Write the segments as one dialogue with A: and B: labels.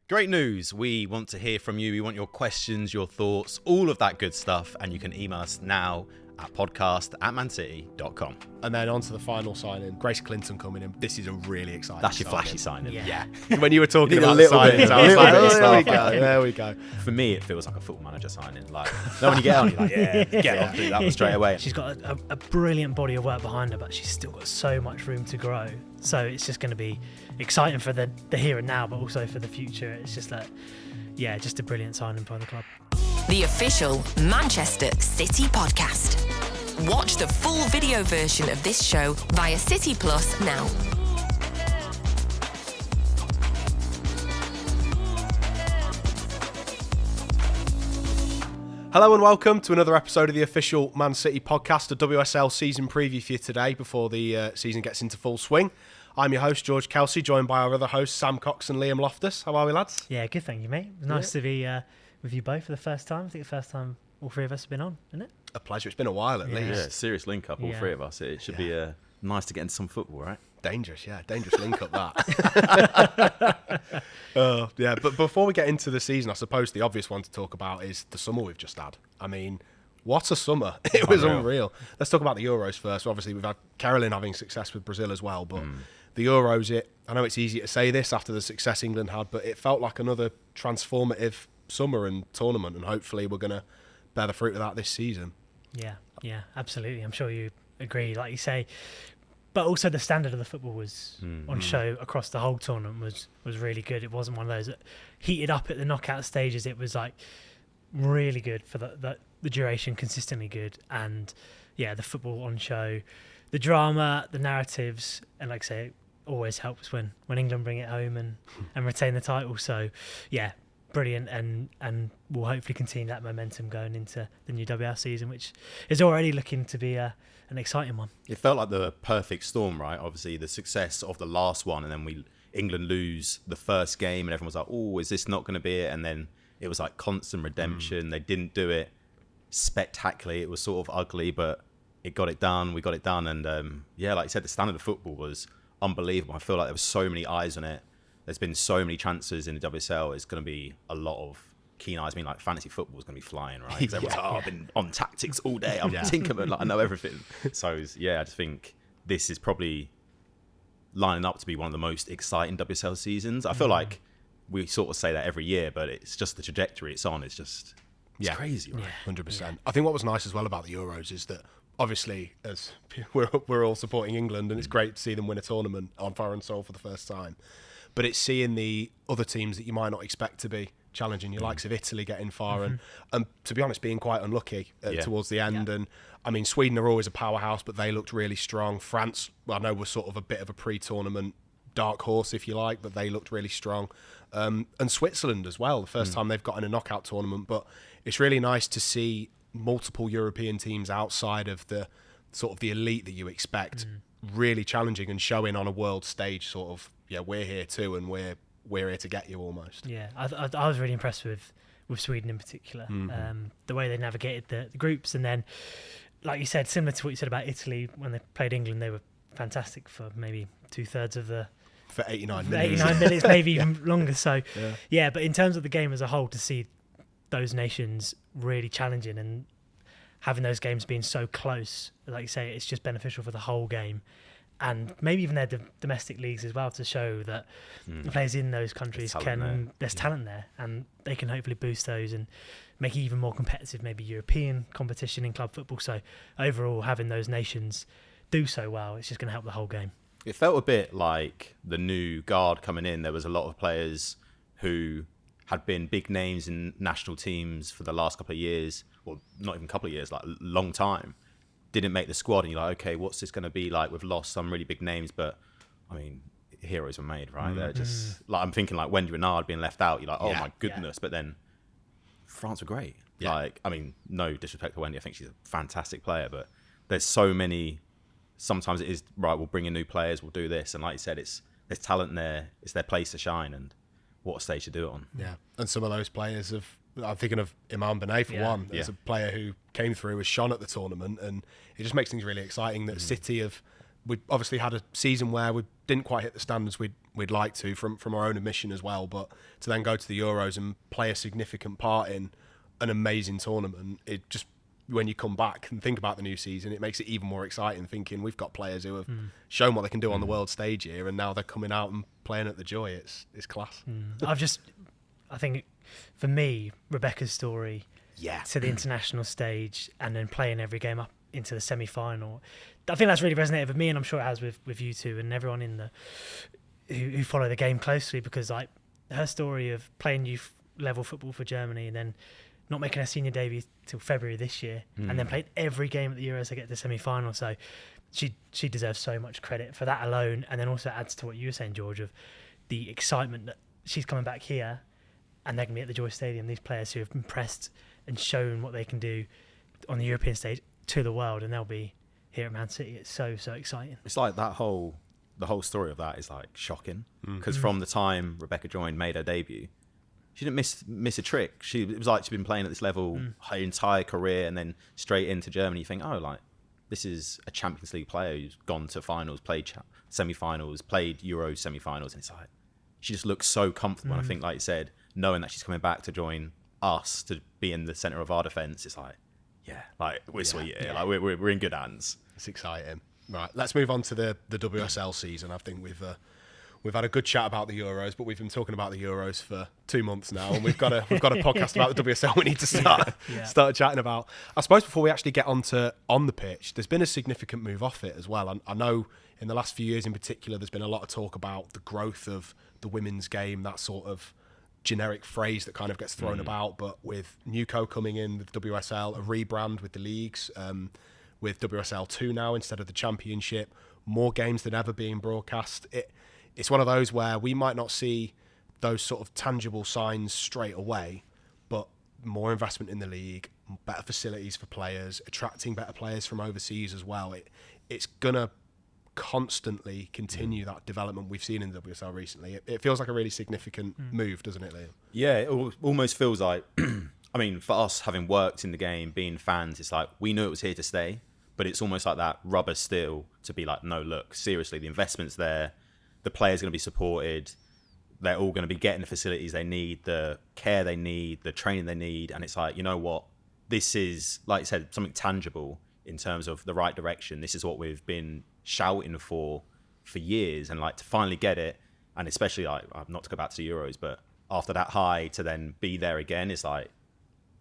A: Great news. We want to hear from you. We want your questions, your thoughts, all of that good stuff. And you can email us now at podcast@mancity.com.
B: And then on to the final signing. Grace Clinton coming in. This is a really exciting
A: That's your flashy signing.
B: Yeah. When you were talking
A: Need a
B: about the
A: little bit.
B: signings, I was like,
A: There we go.
B: there we go.
A: For me, it feels like a football manager signing. Like, no, when you get on, you're like, get on, do that one straight away.
C: She's got a brilliant body of work behind her, but she's still got so much room to grow. So it's just going to be exciting for the here and now, but also for the future. It's just that, just a brilliant signing by the club.
D: The official Manchester City podcast. Watch the full video version of this show via City Plus now.
B: Hello and welcome to another episode of the official Man City podcast, a WSL season preview for you today before the season gets into full swing. I'm your host, George Kelsey, joined by our other hosts, Sam Cox and Liam Loftus. How are we, lads?
C: Yeah, good, thank you, mate. Nice to be with you both for the first time. I think the first time all three of us have been on, isn't it?
B: A pleasure. It's been a while at least.
A: Yeah, serious link up, all three of us. It should be nice to get into some football, right?
B: Dangerous link up that. But before we get into the season, I suppose the obvious one to talk about is the summer we've just had. I mean, what a summer. It was unreal. Let's talk about the Euros first. Obviously, we've had Carolyn having success with Brazil as well, but the Euros, I know it's easy to say this after the success England had, but it felt like another transformative summer and tournament, and hopefully we're going to bear the fruit of that this season.
C: Yeah, absolutely. I'm sure you agree, like you say. But also the standard of the football was on show across the whole tournament was really good. It wasn't one of those that heated up at the knockout stages. It was like really good for the duration, consistently good. And the football on show, the drama, the narratives, and like I say, it always helps when England bring it home and retain the title. So brilliant, and we'll hopefully continue that momentum going into the new WL season, which is already looking to be an exciting one.
A: It felt like the perfect storm, right? Obviously, the success of the last one, and then England lose the first game, and everyone was like, "Oh, is this not going to be it?" And then it was like constant redemption. They didn't do it spectacularly. It was sort of ugly, but it got it done. We got it done, and like you said, the standard of football was unbelievable. I feel like there was so many eyes on it. There's been so many chances in the WSL. It's going to be a lot of keen eyes. I mean, like, fantasy football is going to be flying, right? Because everyone's like, I've been on tactics all day. I'm Tinkerman, like, I know everything. So, I just think this is probably lining up to be one of the most exciting WSL seasons. I feel like we sort of say that every year, but it's just the trajectory it's on. It's just crazy, right?
B: 100%. Yeah. I think what was nice as well about the Euros is that obviously, as we're all supporting England, and it's great to see them win a tournament on foreign soil for the first time. But it's seeing the other teams that you might not expect to be challenging, your likes of Italy getting far and to be honest, being quite unlucky towards the end. And I mean, Sweden are always a powerhouse, but they looked really strong. France, I know, was sort of a bit of a pre-tournament dark horse, if you like, but they looked really strong. And Switzerland as well, the first time they've got in a knockout tournament. But it's really nice to see multiple European teams outside of the sort of the elite that you expect really challenging and showing on a world stage sort of, we're here too, and we're here to get you almost.
C: Yeah, I was really impressed with Sweden in particular. The way they navigated the groups, and then, like you said, similar to what you said about Italy, when they played England, they were fantastic for maybe 2/3 of the...
B: For 89 minutes.
C: 89 minutes, maybe even longer. So, but in terms of the game as a whole, to see those nations really challenging and having those games being so close, like you say, it's just beneficial for the whole game. And maybe even their domestic leagues as well, to show that the players in those countries there's talent there, and they can hopefully boost those and make it even more competitive, maybe European competition in club football. So overall, having those nations do so well, it's just going to help the whole game.
A: It felt a bit like the new guard coming in. There was a lot of players who had been big names in national teams for the last couple of years, or not even a couple of years, like a long time. Didn't make the squad, and you're like, okay, what's this going to be like? We've lost some really big names, but I mean, heroes were made, right? They're just like, I'm thinking like Wendy Renard being left out. You're like, oh my goodness, but then France were great. Like, I mean, no disrespect to Wendy, I think she's a fantastic player, but there's so many. Sometimes it is right. We'll bring in new players. We'll do this, and like you said, there's talent there. It's their place to shine, and what a stage to do it on.
B: Yeah, and some of those players I'm thinking of Iman Benet for one. As a player who came through, has shone at the tournament, and it just makes things really exciting that City have we obviously had a season where we didn't quite hit the standards we'd like to from our own admission as well. But to then go to the Euros and play a significant part in an amazing tournament, it just, when you come back and think about the new season, it makes it even more exciting, thinking we've got players who have shown what they can do on the world stage here, and now they're coming out and playing at the Joy. It's class.
C: I think for me, Rebecca's story
B: Yeah.
C: to the international stage and then playing every game up into the semi-final, I think that's really resonated with me, and I'm sure it has with you two and everyone in the who follow the game closely, because like her story of playing youth level football for Germany and then not making her senior debut till February this year, and then played every game at the Euros to get to the semi-final. So she deserves so much credit for that alone, and then also adds to what you were saying, George, of the excitement that she's coming back here and they're going to be at the Joy Stadium, these players who have impressed and shown what they can do on the European stage to the world, and they'll be here at Man City. It's so exciting.
A: It's like the whole story of that is like shocking, because from the time Rebecca joined, made her debut, she didn't miss a trick. It was like she'd been playing at this level her entire career, and then straight into Germany. You think, oh, like this is a Champions League player who's gone to finals, played semi-finals, played Euro semi-finals, and it's like she just looks so comfortable. And I think, like you said, knowing that she's coming back to join us to be in the centre of our defence, it's like, yeah, like we're sweet here. Like we're in good hands.
B: It's exciting. Right, let's move on to the WSL season. I think we've had a good chat about the Euros, but we've been talking about the Euros for 2 months now, and we've got a podcast about the WSL we need to start chatting about. I suppose before we actually get on the pitch, there's been a significant move off it as well. I know in the last few years in particular, there's been a lot of talk about the growth of the women's game, that sort of generic phrase that kind of gets thrown about. But with Newco coming in with WSL, a rebrand with the leagues, with WSL 2 now instead of the Championship, more games than ever being broadcast. It's one of those where we might not see those sort of tangible signs straight away, but more investment in the league, better facilities for players, attracting better players from overseas as well. It's going to constantly continue that development we've seen in the WSL recently. It feels like a really significant move, doesn't it, Liam?
A: Yeah, it almost feels like, I mean, for us having worked in the game, being fans, it's like we knew it was here to stay, but it's almost like that rubber steel to be like, no, look, seriously, the investment's there. The players are going to be supported. They're all going to be getting the facilities they need, the care they need, the training they need. And it's like, you know what? This is, like you said, something tangible in terms of the right direction. This is what we've been shouting for years. And like to finally get it, and especially like, not to go back to the Euros, but after that high to then be there again, is like,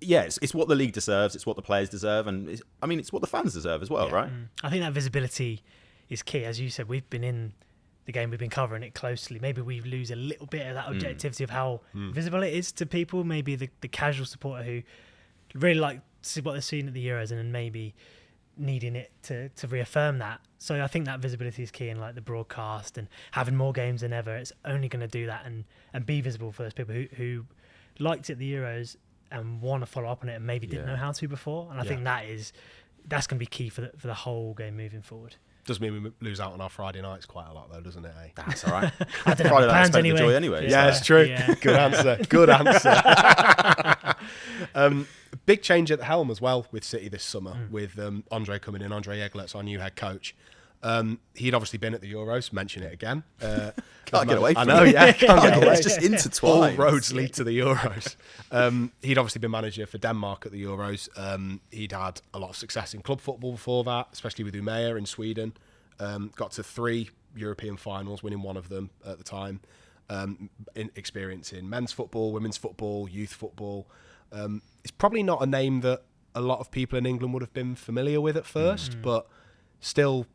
A: yeah, it's what the league deserves. It's what the players deserve. And it's what the fans deserve as well, right?
C: I think that visibility is key. As you said, we've been in the game, we've been covering it closely. Maybe we lose a little bit of that objectivity of how visible it is to people. Maybe the casual supporter who really like to see what they're seeing at the Euros and then maybe needing it to reaffirm that. So I think that visibility is key in like the broadcast and having more games than ever. It's only going to do that and be visible for those people who liked it at the Euros and want to follow up on it and maybe didn't know how to before. And I think that's going to be key for the whole game moving forward.
B: Does mean we lose out on our Friday nights quite a lot, though, doesn't it? Eh?
A: That's all right.
C: I don't know,
A: Friday night
C: plans
A: spent
C: anyway.
A: the joy anyway.
B: Yeah, it's true.
C: Yeah.
B: Good answer. Good answer. Big change at the helm as well with City this summer, with Andreé coming in, Andreé Jeglertz, our new head coach. He'd obviously been at the Euros, mention it again.
A: Can't get away from
B: I know, yeah. Can't get away.
A: It's just intertwined.
B: All roads lead to the Euros. He'd obviously been manager for Denmark at the Euros. He'd had a lot of success in club football before that, especially with Umeå in Sweden. Got to 3 European finals, winning one of them at the time. Experience in men's football, women's football, youth football. It's probably not a name that a lot of people in England would have been familiar with at first, but still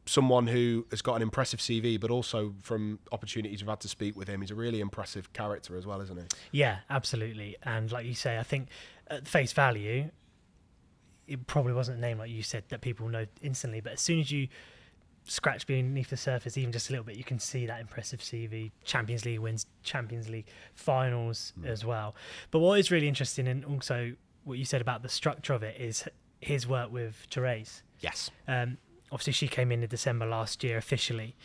B: someone who has got an impressive CV, but also from opportunities we've had to speak with him, he's a really impressive character as well, isn't he?
C: Yeah, absolutely. And like you say, I think at face value, it probably wasn't a name like you said that people know instantly, but as soon as you scratch beneath the surface even just a little bit, you can see that impressive CV. Champions League wins, Champions League finals as well. But what is really interesting, and also what you said about the structure of it, is his work with Therese.
B: Yes.
C: Obviously she came in December last year officially,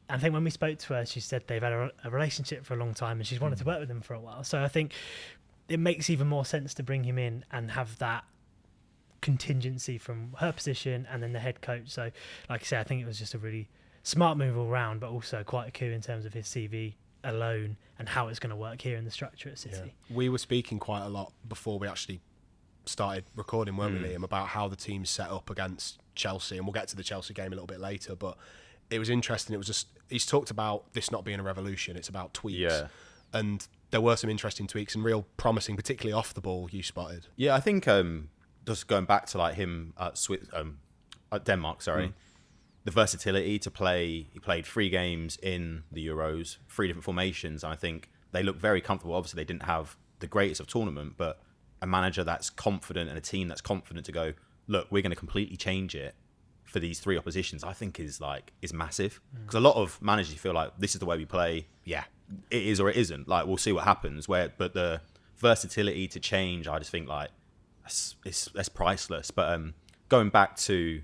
C: and I think when we spoke to her, she said they've had a relationship for a long time and she's wanted to work with them for a while. So I think it makes even more sense to bring him in and have that contingency from her position and then the head coach. So like I said, I think it was just a really smart move all round, but also quite a coup in terms of his CV alone and how it's going to work here in the structure at City.
B: Yeah. We were speaking quite a lot before we actually started recording, weren't we, Liam, about how the team's set up against Chelsea, and we'll get to the Chelsea game a little bit later, but it was interesting. It was just, he's talked about this not being a revolution, it's about tweaks.
A: Yeah.
B: And there were some interesting tweaks and real promising, particularly off the ball, you spotted.
A: Yeah, I think just going back to like him at Denmark, the versatility to play. He played 3 games in the Euros, 3 different formations. And I think they looked very comfortable. Obviously, they didn't have the greatest of tournament, but a manager that's confident and a team that's confident to go, look, we're going to completely change it for these 3 oppositions, I think is massive. Because a lot of managers feel like this is the way we play. Yeah, it is or it isn't. Like, we'll see what happens. But the versatility to change, I just think like that's priceless. But going back to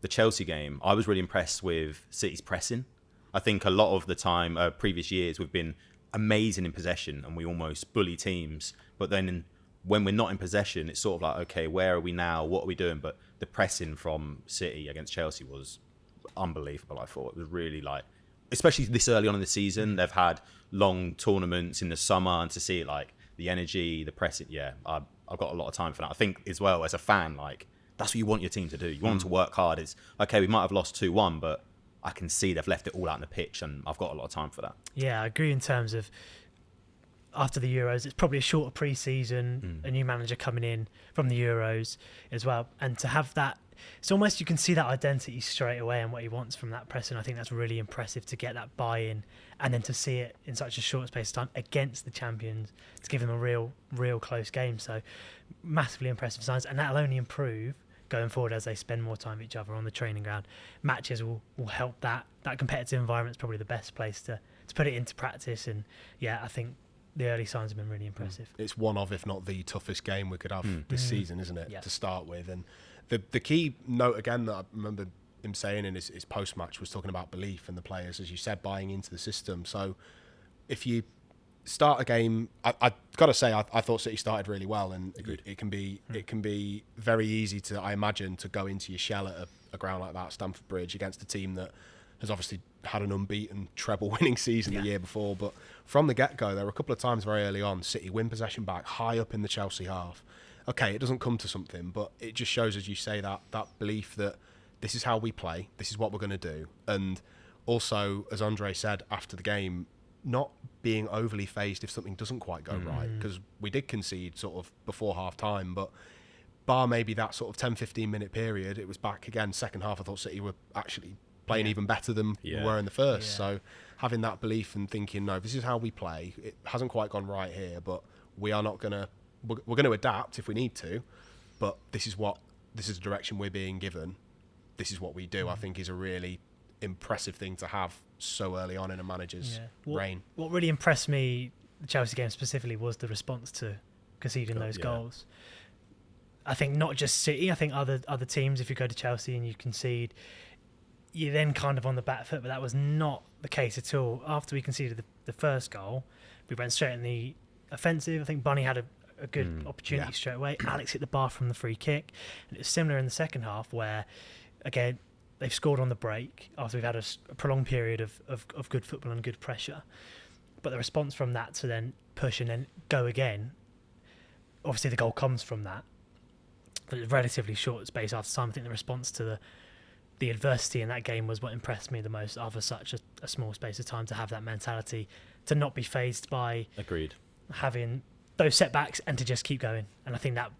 A: the Chelsea game, I was really impressed with City's pressing. I think a lot of the time, previous years, we've been amazing in possession and we almost bully teams. But then when we're not in possession, it's sort of like, okay, where are we now? What are we doing? But the pressing from City against Chelsea was unbelievable, I thought. It was really like, especially this early on in the season, they've had long tournaments in the summer, and to see it, like the energy, the pressing, I've got a lot of time for that. I think as well, as a fan, like, that's what you want your team to do. You want them to work hard. It's okay, we might have lost 2-1, but I can see they've left it all out on the pitch, and I've got a lot of time for that.
C: Yeah, I agree in terms of after the Euros, it's probably a shorter pre-season, a new manager coming in from the Euros as well. And to have that, it's almost, you can see that identity straight away and what he wants from that press. And I think that's really impressive to get that buy-in and then to see it in such a short space of time against the champions, to give them a real close game. So massively impressive signs, and that'll only improve going forward as they spend more time with each other on the training ground. Matches will help that. That competitive environment is probably the best place to put it into practice. And yeah, I think the early signs have been really impressive.
B: It's one of, if not the toughest game we could have this season, isn't it, to start with? And the key note, again, that I remember him saying in his post-match was talking about belief in the players, as you said, buying into the system. So if you start a game, I got to say, I thought City started really well, and it can be very easy to, I imagine, to go into your shell at a ground like that, Stamford Bridge, against a team that has obviously had an unbeaten treble-winning season the year before. But from the get-go, there were a couple of times very early on, City win possession back, high up in the Chelsea half. Okay, it doesn't come to something, but it just shows, as you say, that belief that this is how we play, this is what we're going to do. And also, as André said after the game, not being overly phased if something doesn't quite go right, because we did concede sort of before half-time, but bar maybe that sort of 10-15 minute period, it was back again. Second half, I thought City were actually playing even better than we were in the first. Yeah. So having that belief and thinking, no, this is how we play. It hasn't quite gone right here, but we are not going to... We're going to adapt if we need to, but this is the direction we're being given. This is what we do. I think is a really impressive thing to have so early on in a manager's reign. What
C: really impressed me, the Chelsea game specifically, was the response to conceding those goals. I think not just City, I think other teams, if you go to Chelsea and you concede, you're then kind of on the back foot, but that was not the case at all. After we conceded the first goal, we went straight in the offensive. I think Bunny had a good opportunity straight away. Alex hit the bar from the free kick. And it was similar in the second half where, again, they've scored on the break after we've had a prolonged period of good football and good pressure. But the response from that to then push and then go again, obviously the goal comes from that. But a relatively short space after time. I think the response to the adversity in that game was what impressed me the most, after such a small space of time, to have that mentality, to not be fazed by having those setbacks and to just keep going. And I think that's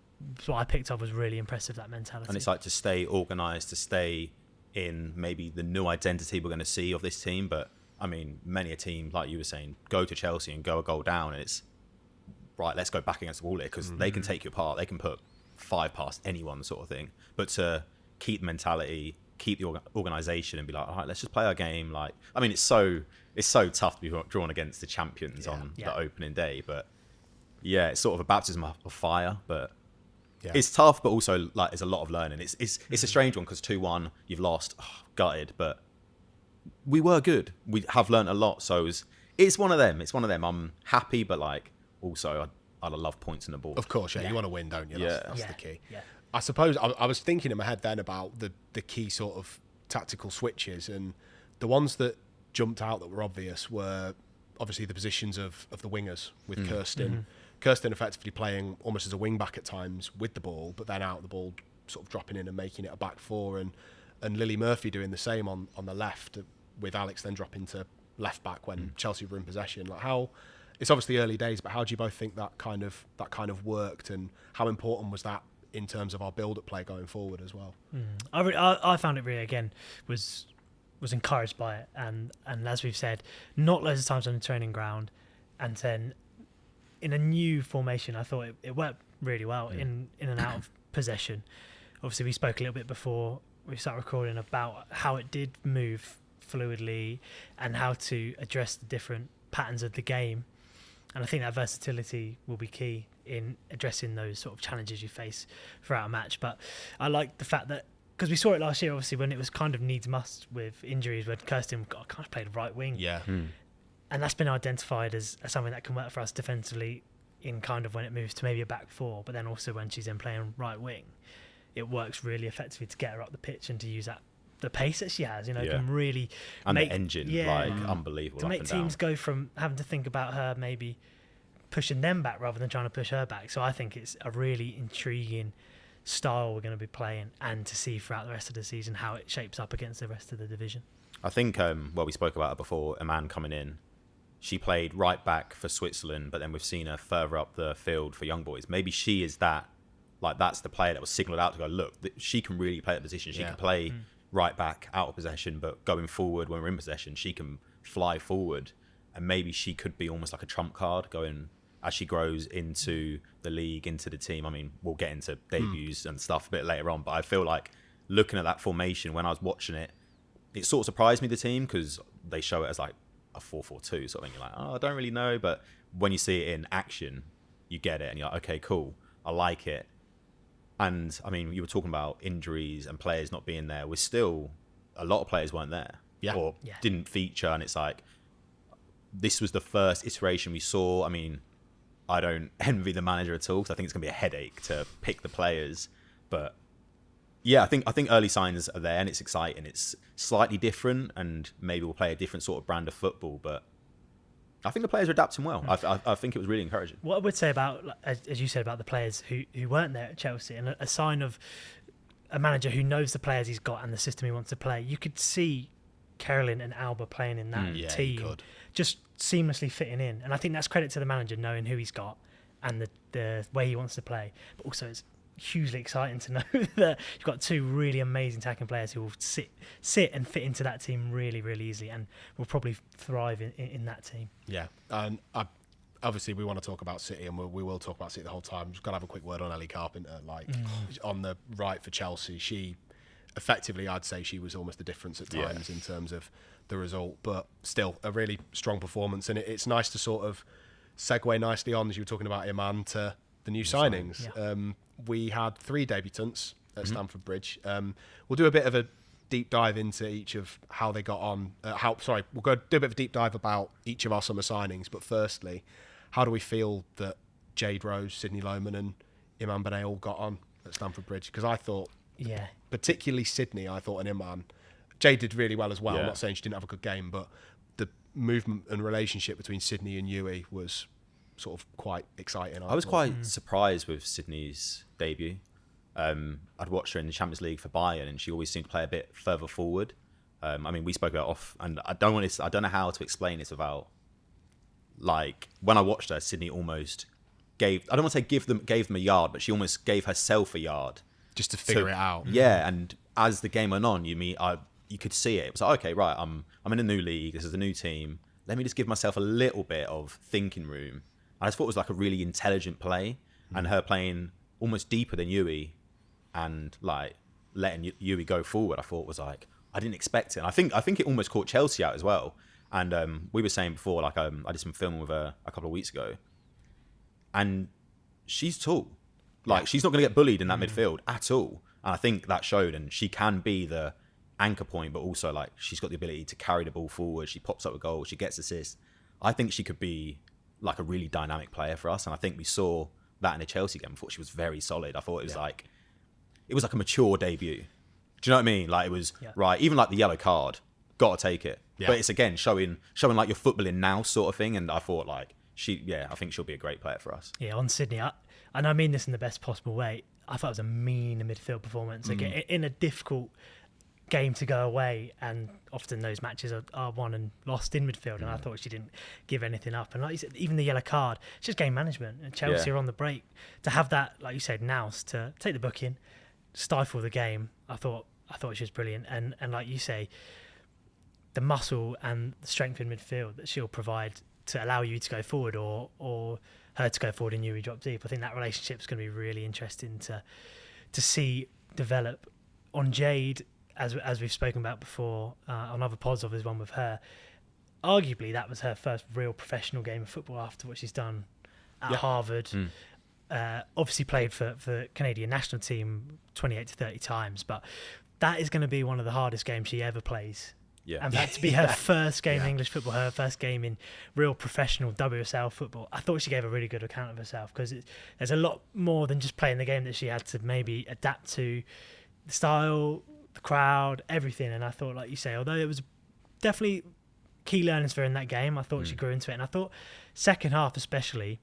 C: what I picked up was really impressive, that mentality.
A: And it's like to stay organised, to stay in maybe the new identity we're going to see of this team. But I mean, many a team, like you were saying, go to Chelsea and go a goal down, and it's right, let's go back against the wall here, because they can take you apart. They can put 5 past anyone, sort of thing. But to keep mentality, keep the organisation, and be like, all right, let's just play our game. Like, I mean, it's so tough to be drawn against the champions on the opening day, but yeah, it's sort of a baptism of fire. But it's tough, but also like there's a lot of learning. It's a strange one, because 2-1, you've lost, gutted, but we were good. We have learned a lot, so it's one of them. It's one of them. I'm happy, but like also I'd love points in the board.
B: Of course, you want to win, don't you? That's the key.
C: Yeah.
B: I suppose I was thinking in my head then about the key sort of tactical switches, and The ones that jumped out that were obvious were obviously the positions of the wingers with Kirsten.
C: Mm-hmm.
B: Kirsten effectively playing almost as a wing back at times with the ball, but then out the ball sort of dropping in and making it a back four, and Lily Murphy doing the same on the left, with Alex then dropping to left back when Chelsea were in possession. Like, how, it's obviously early days, but how do you both think that kind of worked, and how important was that in terms of our build-up play going forward as well?
C: I found it really, again, was encouraged by it, and as we've said, not loads of times on the training ground, and then in a new formation, I thought it worked really well in and out of possession. Obviously, we spoke a little bit before we started recording about how it did move fluidly and how to address the different patterns of the game, and I think that versatility will be key in addressing those sort of challenges you face throughout a match. But I like the fact that, because we saw it last year, obviously, when it was kind of needs must with injuries, when Kirsten kind of played right wing.
B: Yeah.
C: And that's been identified as something that can work for us defensively in kind of when it moves to maybe a back four, but then also when she's in playing right wing, it works really effectively to get her up the pitch and to use that, the pace that she has, can really
A: and
C: make
A: the engine, unbelievable.
C: To make teams go from having to think about her maybe pushing them back rather than trying to push her back. So I think it's a really intriguing style we're going to be playing, and to see throughout the rest of the season how it shapes up against the rest of the division.
A: I think, we spoke about it before, Iman coming in. She played right back for Switzerland, but then we've seen her further up the field for young boys. Maybe she is that's the player that was signalled out to go, look, she can really play that position. She can play right back out of possession, but going forward when we're in possession, she can fly forward. And maybe she could be almost like a trump card going as she grows into the league, into the team. I mean, we'll get into debuts and stuff a bit later on, but I feel like looking at that formation, when I was watching it, it sort of surprised me, the team, because they show it as like a 4-4-2 sort of thing. You're like, I don't really know. But when you see it in action, you get it, and you're like, okay, cool, I like it. And I mean, you were talking about injuries and players not being there. We're still, a lot of players weren't there or didn't feature, and it's like, this was the first iteration we saw. I mean, I don't envy the manager at all, because I think it's going to be a headache to pick the players. But yeah, I think early signs are there, and it's exciting. It's slightly different, and maybe we'll play a different sort of brand of football, but I think the players are adapting well. I think it was really encouraging.
C: What I would say about, as you said, about the players who weren't there at Chelsea, and a sign of a manager who knows the players he's got and the system he wants to play, you could see Carolyn and Alba playing in that team, just seamlessly fitting in. And I think that's credit to the manager, knowing who he's got and the way he wants to play. But also it's hugely exciting to know that you've got two really amazing attacking players who will sit and fit into that team really, really easily, and will probably thrive in that team.
B: Yeah, and obviously we want to talk about City, and we will talk about City the whole time. Just got to have a quick word on Ellie Carpenter. On the right for Chelsea, she effectively, I'd say she was almost the difference at times in terms of the result, but still a really strong performance. And it's nice to sort of segue nicely on, as you were talking about Iman, to the new signings. Yeah. We had 3 debutants at Stamford Bridge. We'll do a bit of a deep dive into each of how they got on. We'll go do a bit of a deep dive about each of our summer signings. But firstly, how do we feel that Jade Rose, Sydney Lohman and Iman Benet all got on at Stamford Bridge? Because I thought, particularly Sydney, and Iman, Jade did really well as well. I'm not saying she didn't have a good game, but the movement and relationship between Sydney and Yui was sort of quite exciting.
A: I was quite surprised with Sydney's debut. I'd watched her in the Champions League for Bayern, and she always seemed to play a bit further forward. I mean, we spoke about off, and I don't know how to explain this without, like, when I watched her, Sydney almost gave, I don't want to say gave them a yard, but she almost gave herself a yard
B: just to figure it out.
A: Yeah, and as the game went on, you could see it. It was like, okay, right, I'm in a new league. This is a new team. Let me just give myself a little bit of thinking room. I just thought it was like a really intelligent play, and her playing almost deeper than Yui, and like letting Yui go forward. I thought was like, I didn't expect it. And I think it almost caught Chelsea out as well. And we were saying before, like I did some filming with her a couple of weeks ago, and she's tall. Like she's not going to get bullied in that midfield at all. And I think that showed. And she can be the anchor point, but also like she's got the ability to carry the ball forward. She pops up a goal. She gets assists. I think she could be like a really dynamic player for us, and I think we saw that in the Chelsea game. I thought she was very solid. I thought it was like a mature debut. Do you know what I mean? Like it was right, even like the yellow card. got to take it.
B: Yeah.
A: But it's again showing like you're footballing now sort of thing. And I thought like I think she'll be a great player for us.
C: Yeah, on Sydney, and I mean this in the best possible way. I thought it was a mean midfield performance. Again, in a difficult game to go away, and often those matches are won and lost in midfield, and I thought she didn't give anything up. And like you said, even the yellow card, it's just game management. And Chelsea are on the break. To have that, like you said, Nous to take the book in, stifle the game, I thought she was brilliant. And like you say, the muscle and the strength in midfield that she'll provide to allow you to go forward or her to go forward and you drop deep. I think that relationship's going to be really interesting to see develop. On Jade, as we've spoken about before on other pods of his one with her, arguably that was her first real professional game of football after what she's done at Harvard. Obviously played for the Canadian national team 28 to 30 times, but that is going to be one of the hardest games she ever plays.
A: Yeah.
C: And that to be her first game in English football, her first game in real professional WSL football. I thought she gave a really good account of herself, because there's a lot more than just playing the game that she had to maybe adapt to the style, the crowd, everything. And I thought, like you say, although it was definitely key learnings for her in that game, I thought she grew into it. And I thought second half especially,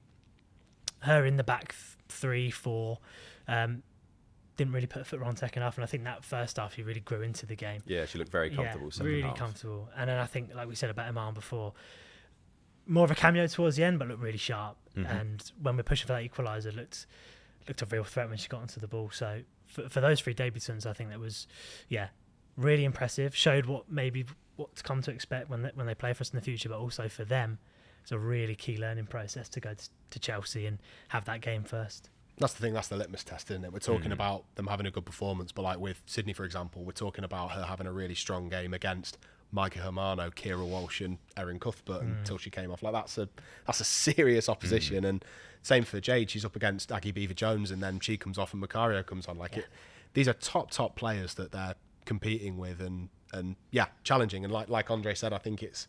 C: her in the back 3-4, didn't really put a foot wrong second half, and I think that first half she really grew into the game.
A: Yeah, she looked very comfortable.
C: Yeah, really comfortable. And then I think, like we said about Iman before, more of a cameo towards the end, but looked really sharp. And when we're pushing for that equaliser, looked a real threat when she got onto the ball. So for those three debutants, I think that was really impressive. Showed what to come to expect when they play for us in the future, but also for them, it's a really key learning process to go to Chelsea and have that game first.
B: That's the thing, that's the litmus test, isn't it? We're talking about them having a good performance, but like with Sydney, for example, we're talking about her having a really strong game against Micah Hermano, Kira Walsh and Erin Cuthbert until she came off. Like that's a serious opposition. And same for Jade, she's up against Aggie Beaver-Jones and then she comes off and Macario comes on. These are top players that they're competing with and challenging. And like Andre said, I think it's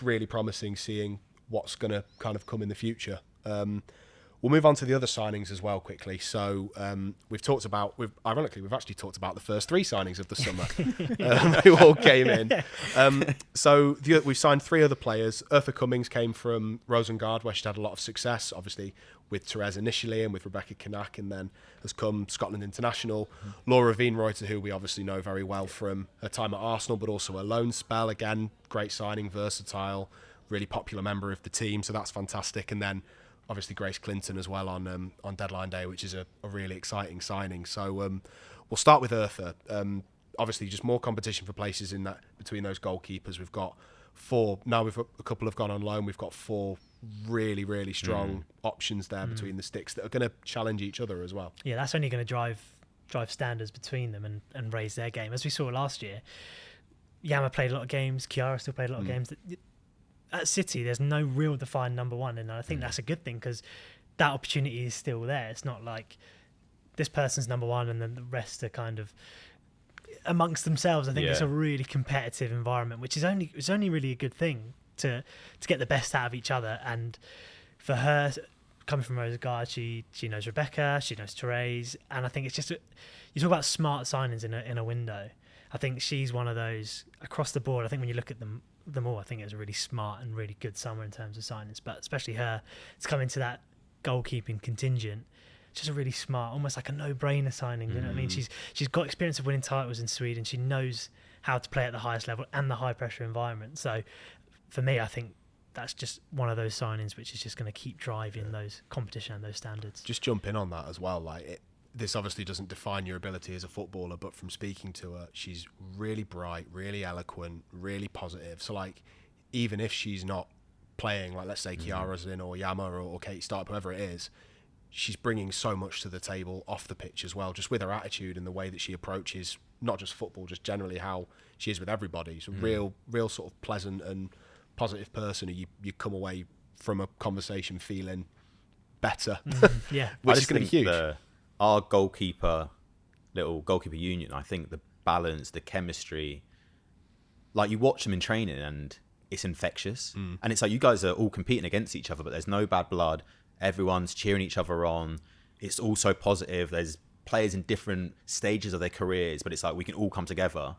B: really promising seeing what's going to kind of come in the future. We'll move on to the other signings as well quickly. So we've actually talked about the first three signings of the summer who all came in. So we've signed three other players. Eartha Cummings came from Rosengard, where she'd had a lot of success, obviously with Therese initially and with Rebecca Kinnack, and then has come Scotland International. Laura Wienreuter, who we obviously know very well from her time at Arsenal, but also a loan spell. Again, great signing, versatile, really popular member of the team, so that's fantastic. And then obviously Grace Clinton as well on deadline day, which is a really exciting signing. So we'll start with Eartha. Obviously just more competition for places in that between those goalkeepers. We've got four now. A couple have gone on loan. We've got four really strong options there between the sticks that are going to challenge each other as well.
C: Yeah, that's only going to drive standards between them and raise their game. As we saw last year, Yama played a lot of games. Kiara still played a lot of games. At City, there's no real defined number one, and I think that's a good thing, because that opportunity is still there. It's not like this person's number one and then the rest are kind of amongst themselves. I think it's a really competitive environment, which is only really a good thing to get the best out of each other. And for her, coming from Rosengard, she knows Rebecca, she knows Therese, and I think it's just you talk about smart signings in a window. I think she's one of those across the board. I think when you look at them all, I think it was a really smart and really good summer in terms of signings, but especially her to come into that goalkeeping contingent, just a really smart, almost like a no-brainer signing. You know what I mean? She's got experience of winning titles in Sweden. She knows how to play at the highest level and the high-pressure environment. So for me, I think that's just one of those signings which is just going to keep driving those competition and those standards.
B: Just jump in on that as well. This obviously doesn't define your ability as a footballer, but from speaking to her, she's really bright, really eloquent, really positive. So even if she's not playing, let's say Kiara's in or Yama or Kate Stark, whoever it is, she's bringing so much to the table off the pitch as well, just with her attitude and the way that she approaches not just football, just generally how she is with everybody. She's a real sort of pleasant and positive person who you come away from a conversation feeling better. Which is going to be huge.
A: Our little goalkeeper union, I think the balance, the chemistry, you watch them in training and it's infectious. And it's like you guys are all competing against each other, but there's no bad blood. Everyone's cheering each other on. It's all so positive. There's players in different stages of their careers, but it's like we can all come together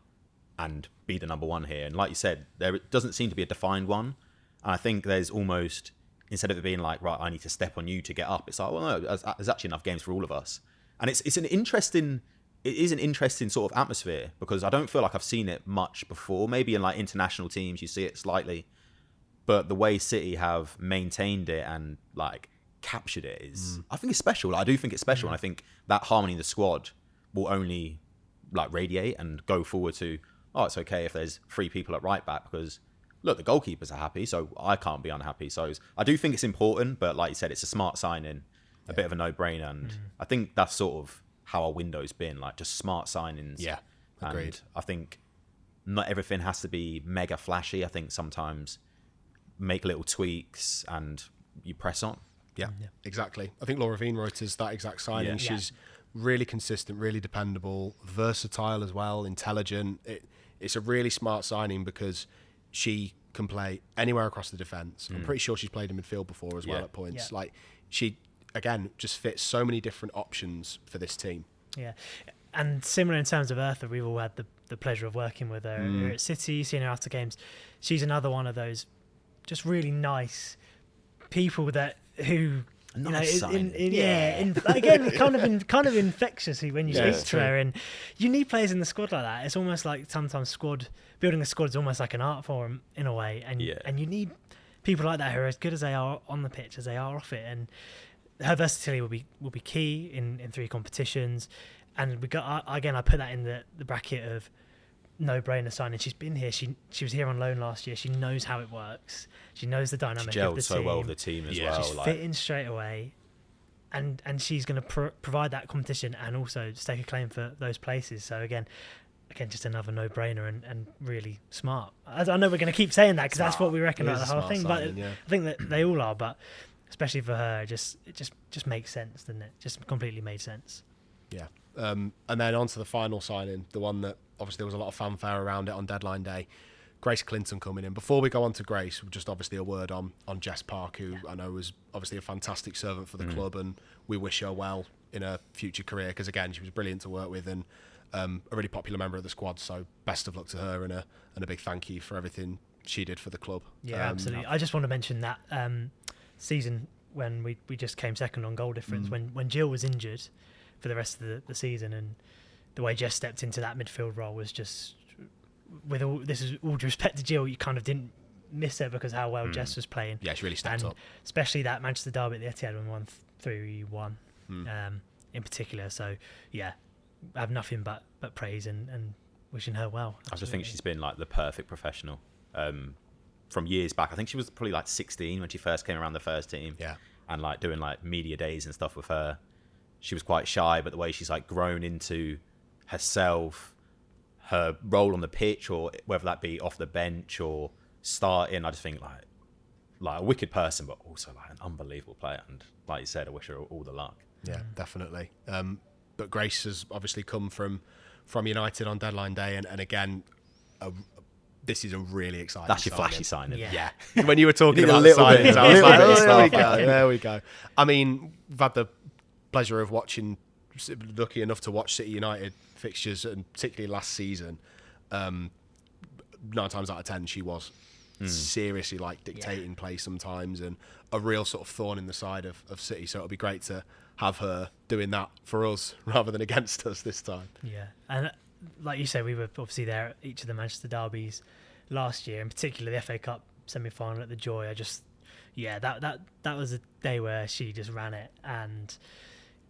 A: and be the number one here. And like you said, there doesn't seem to be a defined one. And I think there's almost, instead of it being like, right, I need to step on you to get up, it's like, well, no, there's actually enough games for all of us. And it is an interesting sort of atmosphere, because I don't feel like I've seen it much before. Maybe in like international teams, you see it slightly. But the way City have maintained it and like captured it is, I think it's special. Like, I do think it's special. And I think that harmony in the squad will only like radiate and go forward to, oh, it's okay if there's 3 people at right back, because look, the goalkeepers are happy, so I can't be unhappy. So I do think it's important, but like you said, it's a smart signing, a bit of a no-brainer. And I think that's sort of how our window's been, like just smart signings.
B: Yeah, agreed.
A: And I think not everything has to be mega flashy. I think sometimes make little tweaks and you press on.
B: Yeah, exactly. I think Laura Wienreuter's that exact signing.
A: Yeah.
B: She's really consistent, really dependable, versatile as well, intelligent. It's a really smart signing because she can play anywhere across the defence. I'm pretty sure she's played in midfield before as well at points.
C: Yeah.
B: Like, she, again, just fits so many different options for this team.
C: Yeah. And similar in terms of Eartha, we've all had the pleasure of working with her at City, seeing her after games. She's another one of those just really nice people who
A: Nice signing.
C: Again, kind of infectious when you speak to her, and you need players in the squad like that. It's almost like sometimes building a squad is almost like an art form in a way, and you need people like that who are as good as they are on the pitch as they are off it, and her versatility will be key in 3 competitions. And we got again, I put that in the bracket of no-brainer signing. She's been here. She was here on loan last year. She knows how it works. She knows the dynamic
A: She
C: of the
A: gelled so
C: team.
A: well with the team as well.
C: She's fitting straight away, and she's going to provide that competition and also stake a claim for those places. So again, just another no-brainer and really smart. I know we're going to keep saying that because that's what we reckon about the whole thing.
B: Signing,
C: but I think that they all are. But especially for her, it just makes sense, doesn't it? Just completely made sense.
B: Yeah. And then on to the final signing, the one that obviously there was a lot of fanfare around it on deadline day. Grace Clinton coming in. Before we go on to Grace, just obviously a word on Jess Park, who I know was obviously a fantastic servant for the club, and we wish her well in her future career, because again, she was brilliant to work with and a really popular member of the squad. So best of luck to her, and a big thank you for everything she did for the club.
C: Yeah, absolutely. I just want to mention that season when we just came second on goal difference, when Jill was injured for the rest of the season, and the way Jess stepped into that midfield role was just, with all due respect to Jill, you kind of didn't miss her because how well Jess was playing.
B: Yeah, she really stepped up. Especially
C: that Manchester derby at the Etihad when we won 3-1 in particular. So yeah, I have nothing but praise and wishing her well.
A: I just think she's been like the perfect professional from years back. I think she was probably like 16 when she first came around the first team.
B: Yeah.
A: And like doing like media days and stuff with her. She was quite shy, but the way she's like grown into herself, her role on the pitch, or whether that be off the bench or starting, I just think like a wicked person, but also like an unbelievable player. And like you said, I wish her all the luck.
B: Yeah, definitely. But Grace has obviously come from United on deadline day, and again, this is a really exciting.
A: That's your flashy signing.
C: Yeah.
B: When you were talking
A: You need
B: about
A: a little
B: signings,
A: bit-
B: I was
A: a
B: like,
A: little bit of
B: there we go. I mean, we've had the pleasure of lucky enough to watch City United fixtures, and particularly last season. 9 times out of 10, she was seriously like dictating play sometimes, and a real sort of thorn in the side of City. So it'll be great to have her doing that for us rather than against us this time.
C: Yeah, and like you say, we were obviously there at each of the Manchester derbies last year, in particular the FA Cup semi-final at the Joy. That was a day where she just ran it, and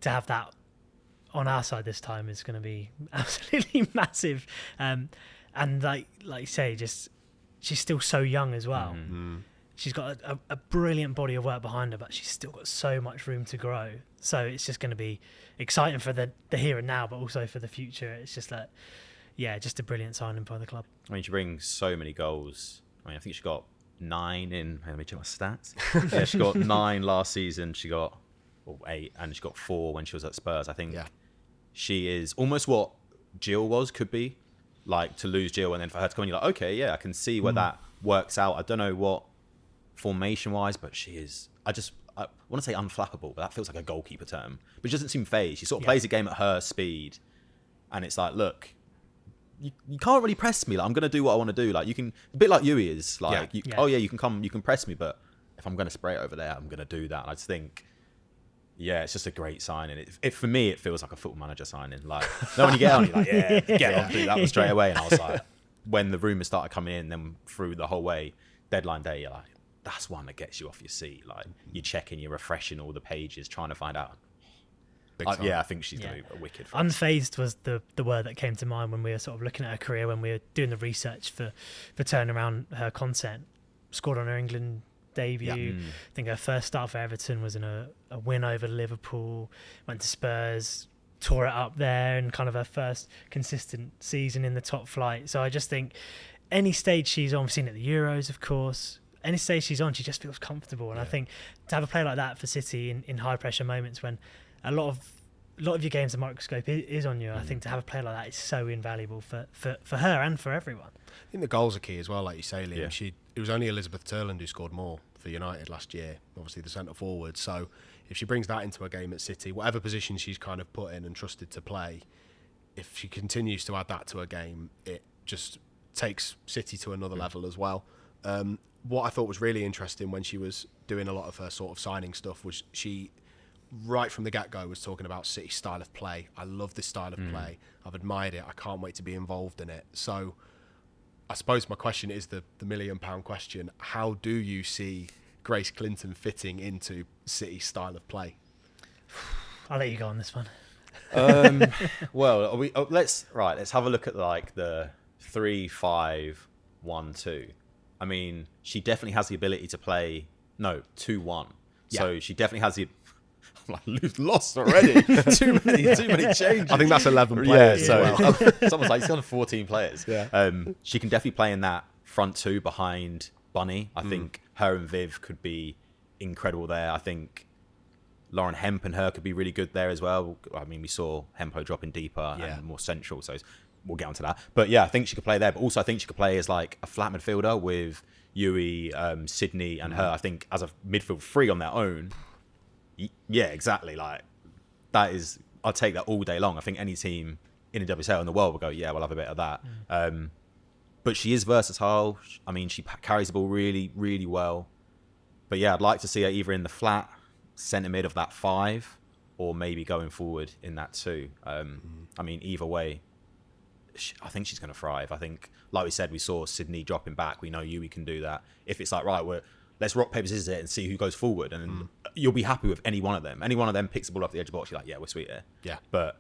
C: to have that on our side this time is going to be absolutely massive. And like you say, just she's still so young as well. She's got a brilliant body of work behind her, but she's still got so much room to grow. So it's just going to be exciting for the here and now, but also for the future. It's just like, just a brilliant signing by the club.
A: I mean, she brings so many goals. I mean, I think she got 9 in. Let me check my stats. Yeah, she got 9 last season. She got 8, and she got 4 when she was at Spurs. I think she is almost what Jill could be, like to lose Jill and then for her to come in, you're like, okay, yeah, I can see where that works out. I don't know what formation-wise, but she is. I want to say unflappable, but that feels like a goalkeeper term. But she doesn't seem phased. She sort of plays the game at her speed, and it's like, look, you can't really press me. Like, I'm going to do what I want to do. Like, you can, a bit like Yui is. Like, oh yeah, you can come, you can press me, but if I'm going to spray it over there, I'm going to do that. And I just think, yeah, it's just a great signing. For me, it feels like a Football Manager signing. Like, when you get on, you're like, yeah, get on, do that one straight away. And I was like, when the rumours started coming in, then through the whole way, deadline day, you're like, that's one that gets you off your seat. Like, you're checking, you're refreshing all the pages, trying to find out. I think she's going to be a wicked.
C: Unfazed was the word that came to mind when we were sort of looking at her career, when we were doing the research for turning around her content. Scored on her England debut. I think her first start for Everton was in a win over Liverpool. Went to Spurs, tore it up there, and kind of her first consistent season in the top flight. So I just think any stage she's on, we've seen it at the Euros, of course. Any stage she's on, she just feels comfortable. And I think to have a player like that for City in high pressure moments when a lot of your games, the microscope is on you. I think to have a player like that is so invaluable for her and for everyone.
B: I think the goals are key as well, like you say, Liam. Yeah. It was only Elizabeth Turland who scored more for United last year, obviously the centre forward. So if she brings that into a game at City, whatever position she's kind of put in and trusted to play, if she continues to add that to a game, it just takes City to another level as well. What I thought was really interesting when she was doing a lot of her sort of signing stuff was she, right from the get-go, was talking about City's style of play. I love this style of play. I've admired it. I can't wait to be involved in it. So I suppose my question is the £1 million question. How do you see Grace Clinton fitting into City's style of play?
C: I'll let you go on this one.
A: Well, let's have a look at like the 3-5-1-2. I mean, she definitely has the ability to play 2-1. Yeah. So she definitely has the. I'm like, lost already. too many changes.
B: I think that's 11 players.
A: Yeah, so someone's like, it's on 14 players. Yeah. She can definitely play in that front two behind Bunny. I think her and Viv could be incredible there. I think Lauren Hemp and her could be really good there as well. I mean, we saw Hempo dropping deeper and more central, so we'll get onto that. But yeah, I think she could play there. But also, I think she could play as like a flat midfielder with Yui, Sydney, and her. I think as a midfield three on their own. Yeah, exactly. Like that is, I'll take that all day long. I think any team in the WSL in the world will go, yeah, we'll have a bit of that. But she is versatile. I mean, she carries the ball really, really well. But yeah, I'd like to see her either in the flat centre mid of that 5, or maybe going forward in that 2. I mean, either way, I think she's going to thrive. I think, like we said, we saw Sydney dropping back. We know Yui can do that. If it's like, right, let's rock, paper, scissors it and see who goes forward. And you'll be happy with any one of them. Any one of them picks the ball off the edge of the box, you're like, yeah, we're sweet here. Yeah. But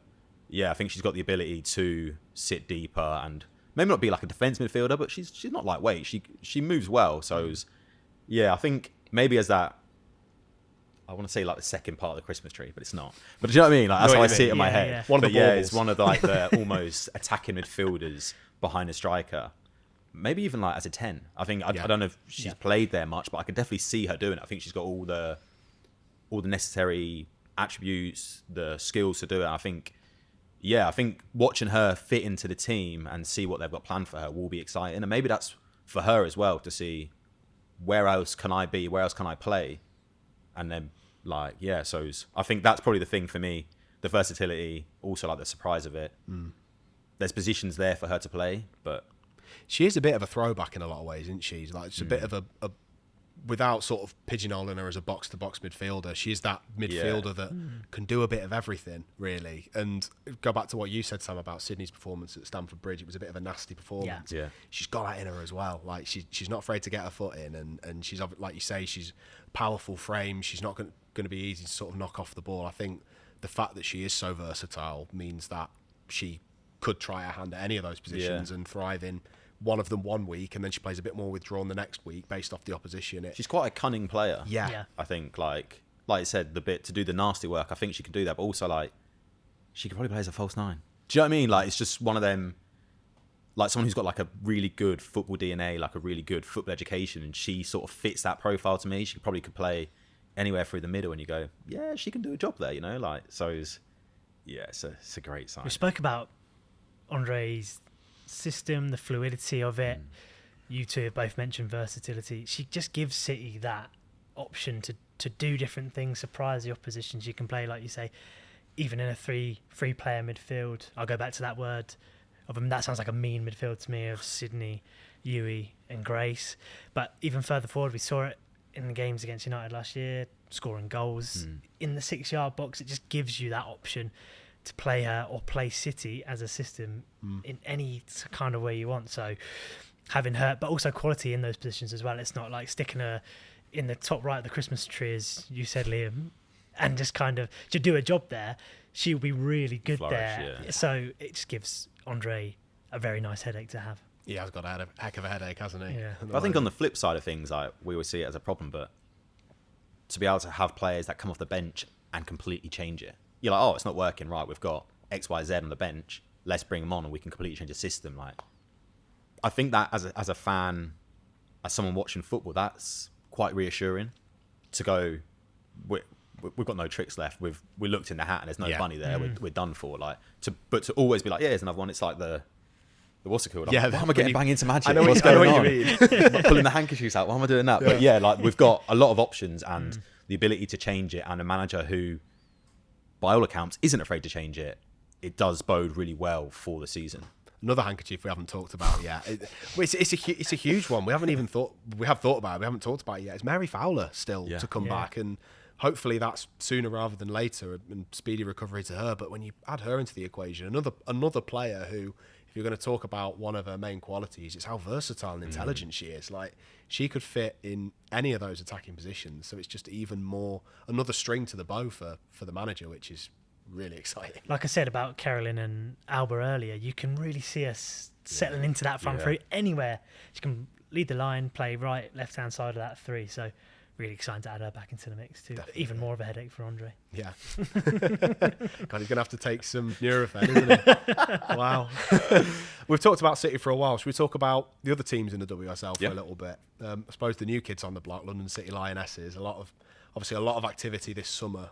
A: yeah, I think she's got the ability to sit deeper and maybe not be like a defence midfielder, but she's not lightweight. She moves well. So yeah, I think maybe as that, I want to say like the second part of the Christmas tree, but it's not. But do you know what I mean? Like, that's how I see it in my head. Yeah. One of the it's one of the, like the almost attacking midfielders behind a striker. Maybe even like as a 10. I think I don't know if she's played there much, but I could definitely see her doing it. I think she's got all the necessary attributes, the skills to do it. I think watching her fit into the team and see what they've got planned for her will be exciting. And maybe that's for her as well, to see where else can I be, where else can I play, and then so I think that's probably the thing for me. The versatility, also like the surprise of it. There's positions there for her to play, but.
B: She is a bit of a throwback in a lot of ways, isn't she? She's like, it's a bit of a without sort of pigeonholing her as a box-to-box midfielder, she's that midfielder that can do a bit of everything, really. And go back to what you said, Sam, about Sydney's performance at Stamford Bridge. It was a bit of a nasty performance. Yeah. She's got that in her as well. Like she's not afraid to get her foot in, and she's, like you say, she's powerful frame. She's not going to be easy to sort of knock off the ball. I think the fact that she is so versatile means that she could try her hand at any of those positions and thrive in one of them one week, and then she plays a bit more withdrawn the next week based off the opposition.
A: She's quite a cunning player.
B: Yeah.
A: I think like you said, the bit to do the nasty work, I think she could do that, but also like she could probably play as a false 9. Do you know what I mean? Like it's just one of them, like someone who's got like a really good football DNA, like a really good football education, and she sort of fits that profile to me. She probably could play anywhere through the middle, and you go, yeah, she can do a job there, you know? Like, so it's a great sign.
C: We spoke about Andre's system, the fluidity of it. You two have both mentioned versatility. She just gives City that option to do different things, surprise the opposition. She can play, like you say, even in a three player midfield. I'll go back to that word, of them. That sounds like a mean midfield to me of Sydney, Yui and Grace. But even further forward, we saw it in the games against United last year, scoring goals in the 6-yard box. It just gives you that option to play her or play City as a system in any kind of way you want. So having her, but also quality in those positions as well. It's not like sticking her in the top right of the Christmas tree, as you said, Liam, and just kind of to do a job there. She'll be really good there. Yeah. So it just gives André a very nice headache to have.
B: Yeah, he's got a heck of a headache, hasn't he?
C: Yeah.
A: I think on the flip side of things, like, we always see it as a problem, but to be able to have players that come off the bench and completely change it. You're like, oh, it's not working, right? We've got X, Y, Z on the bench. Let's bring them on and we can completely change the system. Like, I think that as a fan, as someone watching football, that's quite reassuring to go, we've got no tricks left. We looked in the hat and there's no bunny there. We're done for. Like, but to always be like, yeah, there's another one. It's like the what's it called?
B: Yeah,
A: why am I getting bang into magic?
B: I know
A: What's
B: what
A: going
B: you
A: on?
B: mean.
A: I'm pulling the handkerchiefs out. Why am I doing that? But yeah, like, we've got a lot of options and the ability to change it, and a manager who, by all accounts, isn't afraid to change it. It does bode really well for the season.
B: Another handkerchief we haven't talked about yet. It's a huge one. We have thought about it. We haven't talked about it yet. It's Mary Fowler still to come back, and hopefully that's sooner rather than later, and speedy recovery to her. But when you add her into the equation, another player who, if you're going to talk about one of her main qualities, it's how versatile and intelligent she is. Like, she could fit in any of those attacking positions. So it's just even more, another string to the bow for the manager, which is really exciting.
C: Like I said about Carolyn and Alba earlier, you can really see us settling into that front three anywhere. She can lead the line, play right, left-hand side of that three. So really exciting to add her back into the mix too.
B: Definitely.
C: Even more of a headache for André.
B: Yeah. God, he's going to have to take some Nurofen, isn't he? Wow. We've talked about City for a while. Should we talk about the other teams in the WSL for a little bit? I suppose the new kids on the block, London City Lionesses, obviously a lot of activity this summer.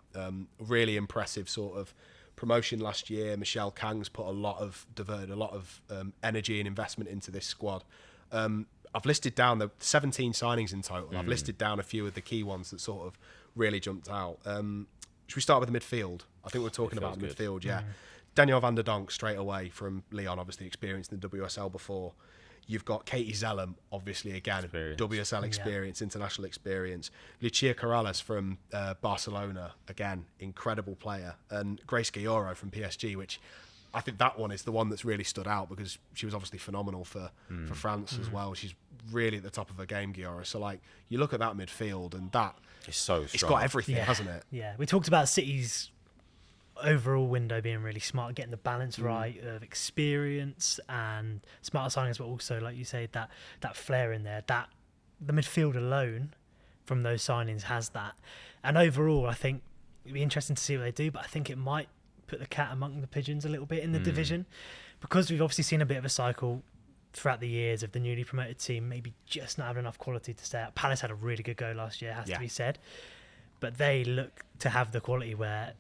B: Really impressive sort of promotion last year. Michelle Kang's diverted a lot of energy and investment into this squad. I've listed down the 17 signings in total. I've listed down a few of the key ones that sort of really jumped out. Should we start with the midfield? I think we're talking about the midfield, yeah. Danielle van der Donk straight away from Lyon, obviously experienced in the WSL before. You've got Katie Zellum, obviously, again, WSL experience, international experience. Lucia Corrales from Barcelona, again, incredible player. And Grace Gayoro from PSG, which I think that one is the one that's really stood out because she was obviously phenomenal for France as well. She's really at the top of her game, Gayoro. So, like, you look at that midfield and that...
A: It's so strong.
B: It's got everything, hasn't it?
C: Yeah, we talked about City's overall window being really smart, getting the balance right of experience and smarter signings, but also, like you say, that flair in there. That the midfield alone from those signings has that. And overall, I think it'd be interesting to see what they do, but I think it might put the cat among the pigeons a little bit in the division, because we've obviously seen a bit of a cycle throughout the years of the newly promoted team maybe just not having enough quality to stay out. Palace had a really good go last year, has to be said, but they look to have the quality where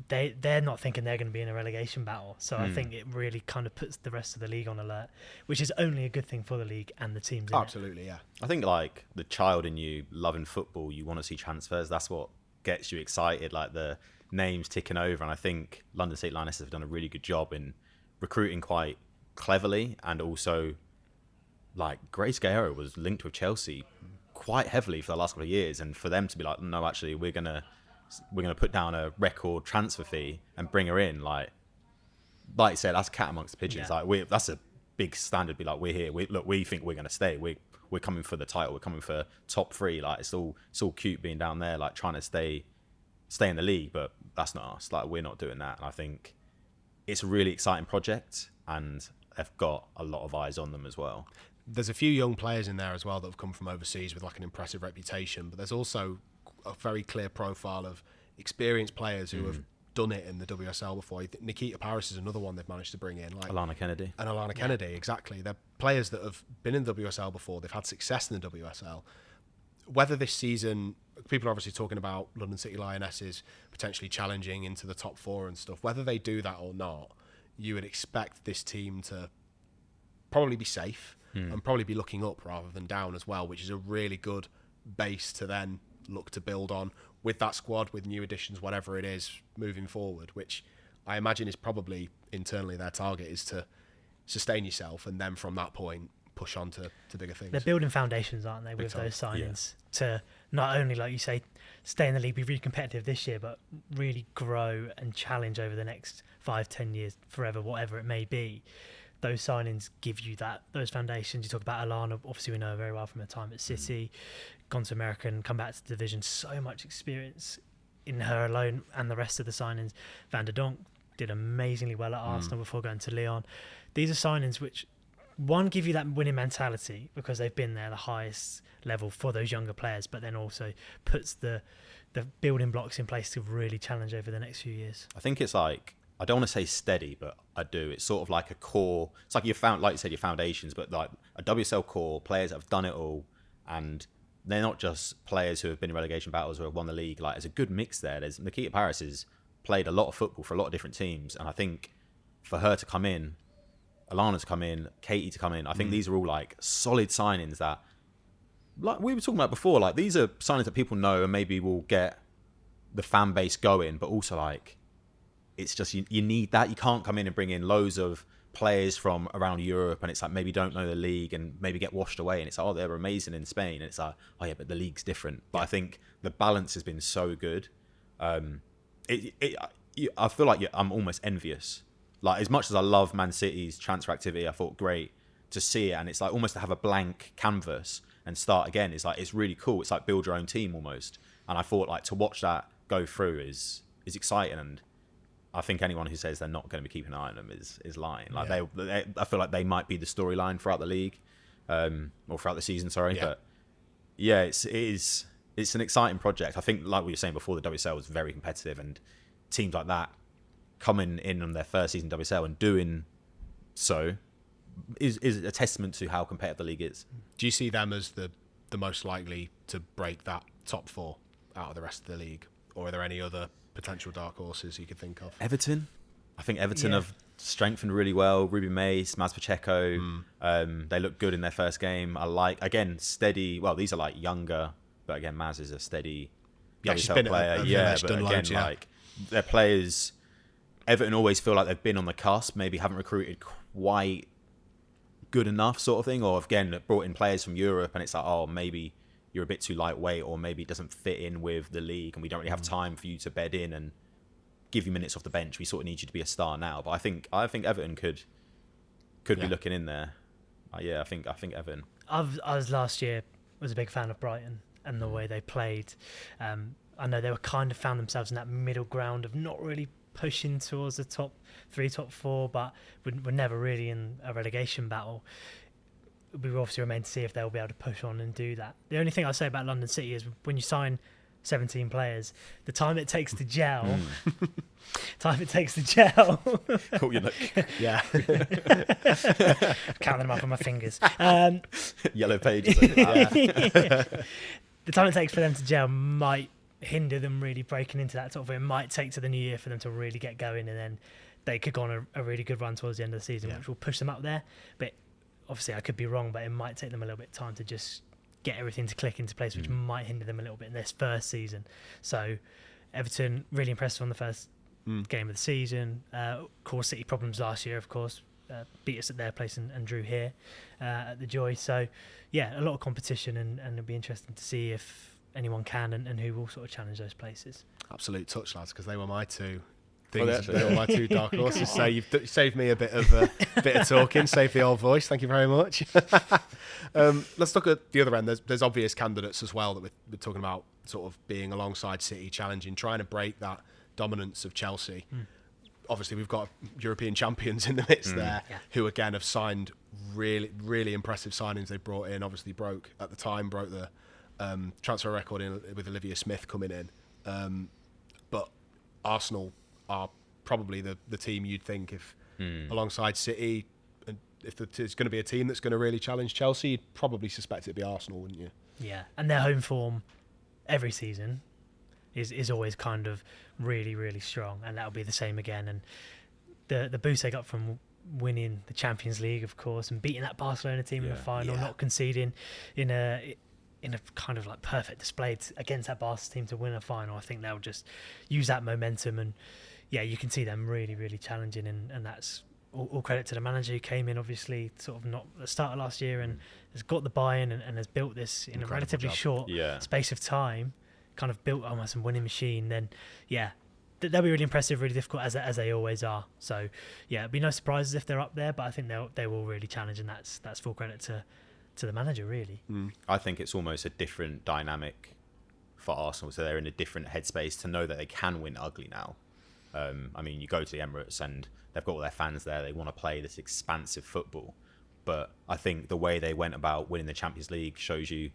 C: they're not thinking they're going to be in a relegation battle. So I think it really kind of puts the rest of the league on alert, which is only a good thing for the league and the teams in
B: Absolutely, yeah.
A: I think, like, the child in you loving football, you want to see transfers. That's what gets you excited, like the names ticking over. And I think London City Lionesses have done a really good job in recruiting quite cleverly, and also, like, Grace Gayoro was linked with Chelsea quite heavily for the last couple of years, and for them to be like, no, actually, we're gonna put down a record transfer fee and bring her in, like you said, that's cat amongst the pigeons. Like, that's a big standard. Be like, we're here. We think we're gonna stay. We're coming for the title. We're coming for top 3. Like, it's all cute being down there, like trying to stay in the league, but that's not us. Like, we're not doing that. And I think it's a really exciting project, and they've got a lot of eyes on them as well.
B: There's a few young players in there as well that have come from overseas with like an impressive reputation, but there's also a very clear profile of experienced players who have done it in the WSL before. Nikita Paris is another one they've managed to bring in. Like
A: Alana Kennedy.
B: And Alana Kennedy, exactly. They're players that have been in the WSL before. They've had success in the WSL. Whether this season, people are obviously talking about London City Lionesses potentially challenging into the top 4 and stuff. Whether they do that or not, you would expect this team to probably be safe and probably be looking up rather than down as well, which is a really good base to then look to build on with that squad, with new additions, whatever it is, moving forward, which I imagine is probably internally their target, is to sustain yourself, and then from that point push on to bigger things.
C: They're building foundations, aren't they, with
B: time.
C: those signings to not only, like you say, stay in the league, be really competitive this year, but really grow and challenge over the next 5-10 years, forever, whatever it may be. Those signings give you those foundations. You talk about Alana, obviously we know her very well from her time at City, gone to America and come back to the division. So much experience in her alone, and the rest of the signings. Van der Donk did amazingly well at Arsenal before going to Lyon. These are signings which, one, give you that winning mentality because they've been there the highest level for those younger players, but then also puts the building blocks in place to really challenge over the next few years.
A: I think it's like, I don't want to say steady, but I do. It's sort of like a core. It's like like you said, your foundations, but like a WSL core, players that have done it all, and they're not just players who have been in relegation battles or have won the league. Like, there's a good mix there. There's Nikita Paris has played a lot of football for a lot of different teams, and I think for her to come in, Alana to come in, Katie to come in, I think these are all like solid signings that, like we were talking about before, like these are signings that people know and maybe will get the fan base going, but also like, it's just you need that. You can't come in and bring in loads of players from around Europe and it's like maybe don't know the league and maybe get washed away, and it's like, oh, they're amazing in Spain, and it's like, oh yeah, but the league's different. But I think the balance has been so good. I feel like I'm almost envious. Like, as much as I love Man City's transfer activity, I thought great to see it, and it's like almost to have a blank canvas and start again. It's like, it's really cool. It's like build your own team almost. And I thought like to watch that go through is exciting, and I think anyone who says they're not going to be keeping an eye on them is lying. Like they, I feel like they might be the storyline throughout the league, or throughout the season. Sorry, but yeah, it's an exciting project. I think, like we were saying before, the WSL was very competitive, and teams like that coming in on their first season WSL and doing so is a testament to how competitive the league is.
B: Do you see them as the most likely to break that top four out of the rest of the league, or are there any other potential dark horses you could think of?
A: Everton. I think Everton have strengthened really well. Ruby Mace, Maz Pacheco, they look good in their first game. I like, again, steady. Well, these are like younger, but again, Maz is a steady WSL player. But again, like their players, Everton always feel like they've been on the cusp, maybe haven't recruited quite good enough sort of thing, or again, brought in players from Europe and it's like, oh, maybe you're a bit too lightweight, or maybe it doesn't fit in with the league and we don't really have time for you to bed in and give you minutes off the bench. We sort of need you to be a star now. But I think Everton could be looking in there. I think Everton.
C: I was last year was a big fan of Brighton and the way they played. I know they were kind of found themselves in that middle ground of not really pushing towards the top 3, top 4, but we're never really in a relegation battle. We will obviously remain to see if they'll be able to push on and do that. The only thing I'll say about London City is when you sign 17 players, the time it takes to gel,
A: Caught your look.
B: Yeah.
C: Counting them up on my fingers.
A: Yellow pages.
C: The time it takes for them to gel might hinder them really breaking into that top 4. It might take to the new year for them to really get going, and then they could go on a really good run towards the end of the season, which will push them up there. But obviously I could be wrong, but it might take them a little bit of time to just get everything to click into place, which might hinder them a little bit in this first season. So Everton, really impressive on the first game of the season. Core City problems last year, of course. Beat us at their place and drew here at the Joy. So yeah, a lot of competition, and it'll be interesting to see if anyone can and who will sort of challenge those places.
B: Absolute touch, lads, because they were my two things. They were my two dark horses. So you've saved me a bit of talking, saved the old voice. Thank you very much. Let's look at the other end. There's obvious candidates as well that we're talking about, sort of being alongside City, challenging, trying to break that dominance of Chelsea. Obviously, we've got European champions in the midst there, who again have signed really, really impressive signings. They brought in, obviously broke the transfer record with Olivia Smith coming in. But Arsenal are probably the team you'd think if alongside City, and if there's going to be a team that's going to really challenge Chelsea, you'd probably suspect it'd be Arsenal, wouldn't you?
C: Yeah, and their home form every season is always kind of really, really strong, and that'll be the same again. And the boost they got from winning the Champions League, of course, and beating that Barcelona team in the final, not conceding in a kind of like perfect display against that Barca team to win a final. I think they'll just use that momentum, and yeah, you can see them really, really challenging, and that's all credit to the manager who came in, obviously, sort of not at the start of last year and has got the buy-in and has built this in
B: Incredible
C: a relatively
B: job.
C: short space of time, kind of built almost a winning machine. Then, they'll be really impressive, really difficult as they always are. So, it'd be no surprises if they're up there, but I think they will really challenge, and that's full credit to the manager, really.
A: I think it's almost a different dynamic for Arsenal, so they're in a different headspace to know that they can win ugly now. I mean, you go to the Emirates and they've got all their fans there. They want to play this expansive football. But I think the way they went about winning the Champions League shows you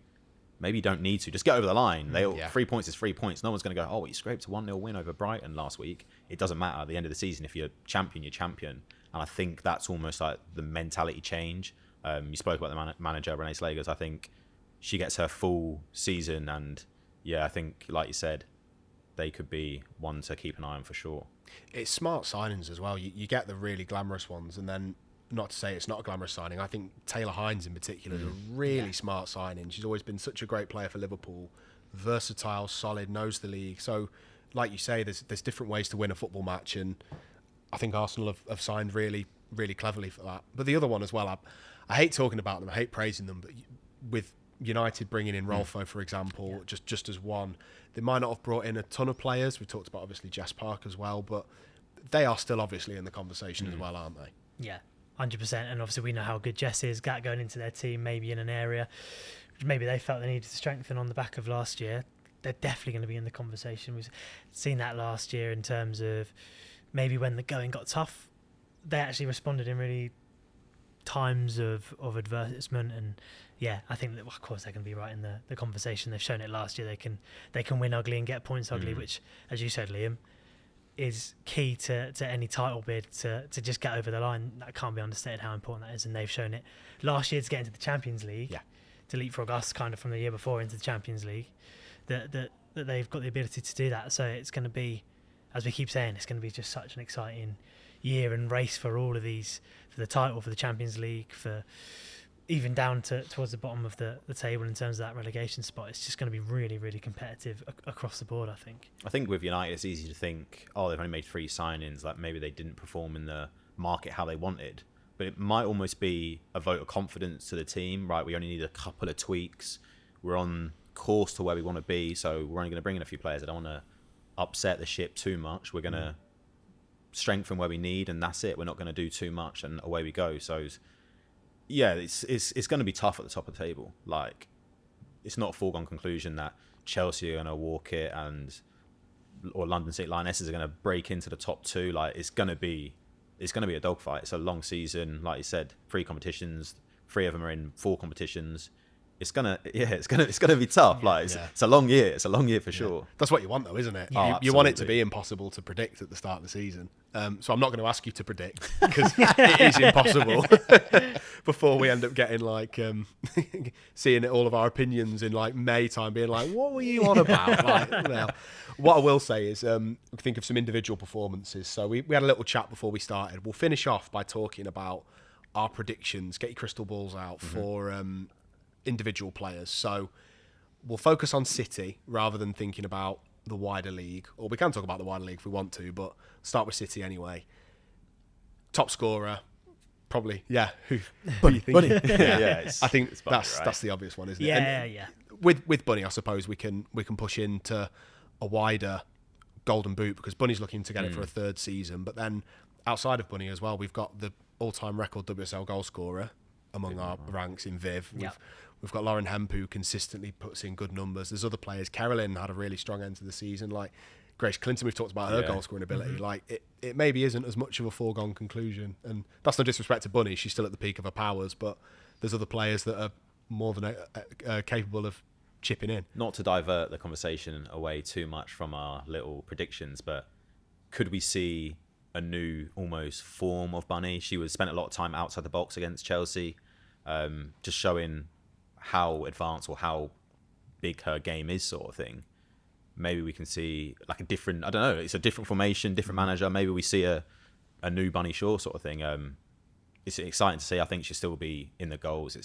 A: maybe you don't need to. Just get over the line. 3 points is 3 points. No one's going to go, you scraped a 1-0 win over Brighton last week. It doesn't matter. At the end of the season, if you're champion, you're champion. And I think that's almost like the mentality change. You spoke about the manager, Renée Slagers. I think she gets her full season. And, I think, like you said, they could be one to keep an eye on for sure.
B: It's smart signings as well. You get the really glamorous ones, and then, not to say it's not a glamorous signing, I think Taylor Hines in particular is a really smart signing. She's always been such a great player for Liverpool. Versatile, solid, knows the league. So, like you say, there's different ways to win a football match, and I think Arsenal have signed really, really cleverly for that. But the other one as well, I hate talking about them, I hate praising them, but with United bringing in Rolfo, for example, just as one, they might not have brought in a ton of players. We talked about obviously Jess Park as well, but they are still obviously in the conversation as well, aren't they?
C: Yeah, 100%. And obviously we know how good Jess is. Going into their team, maybe in an area which maybe they felt they needed to strengthen on the back of last year. They're definitely going to be in the conversation. We've seen that last year in terms of maybe when the going got tough, they actually responded in really times of advertisement. And I think that of course they're going to be right in the conversation. They've shown it last year. They can win ugly and get points ugly, which, as you said, Liam, is key to any title bid to just get over the line. That can't be understated how important that is, and they've shown it last year to get into the Champions League, to leapfrog us kind of from the year before into the Champions League. That they've got the ability to do that. So it's going to be, as we keep saying, it's going to be just such an exciting year and race for all of these, for the title, for the Champions League, for even down towards the bottom of the table in terms of that relegation spot. It's just going to be really, really competitive across the board, I think.
A: I think with United, it's easy to think, they've only made 3 signings, like maybe they didn't perform in the market how they wanted. But it might almost be a vote of confidence to the team, right? We only need a couple of tweaks. We're on course to where we want to be, so we're only going to bring in a few players. I don't want to upset the ship too much. We're going to strengthen where we need, and that's it. We're not going to do too much, and away we go. So it's going to be tough at the top of the table. Like, it's not a foregone conclusion that Chelsea are going to walk it or London City Lionesses are going to break into the top 2. Like, it's going to be a dogfight. It's a long season, like you said, 3 competitions, 3 of them are in 4 competitions. It's gonna be tough. It's a long year. It's a long year for sure.
B: That's what you want, though, isn't it?
C: Yeah.
B: You want it to be impossible to predict at the start of the season. So I'm not going to ask you to predict because it is impossible. Before we end up getting seeing all of our opinions in May time, being like, "What were you on about?" What I will say is, think of some individual performances. So we had a little chat before we started. We'll finish off by talking about our predictions. Get your crystal balls out for individual players. So we'll focus on City rather than thinking about the wider league, or we can talk about the wider league if we want to, but start with City anyway. Top scorer, probably, who do you think?
A: Bunny.
B: I think
A: it's Bunny, right?
B: that's the obvious one, isn't it?
C: Yeah.
B: With Bunny, I suppose we can push into a wider golden boot because Bunny's looking to get it for a 3rd season. But then outside of Bunny as well, we've got the all-time record WSL goal scorer among our ranks in Viv. We've got Lauren Hemp, who consistently puts in good numbers. There's other players. Carolyn had a really strong end to the season. Like Grace Clinton, we've talked about her goal scoring ability. Like it maybe isn't as much of a foregone conclusion. And that's no disrespect to Bunny. She's still at the peak of her powers, but there's other players that are more than capable of chipping in.
A: Not to divert the conversation away too much from our little predictions, but could we see a new almost form of Bunny? She spent a lot of time outside the box against Chelsea, just showing how advanced or how big her game is, sort of thing. Maybe we can see like a different, I don't know, it's a different formation, different manager. Maybe we see a new Bunny Shaw sort of thing. It's exciting to see. I think she'll still be in the goals.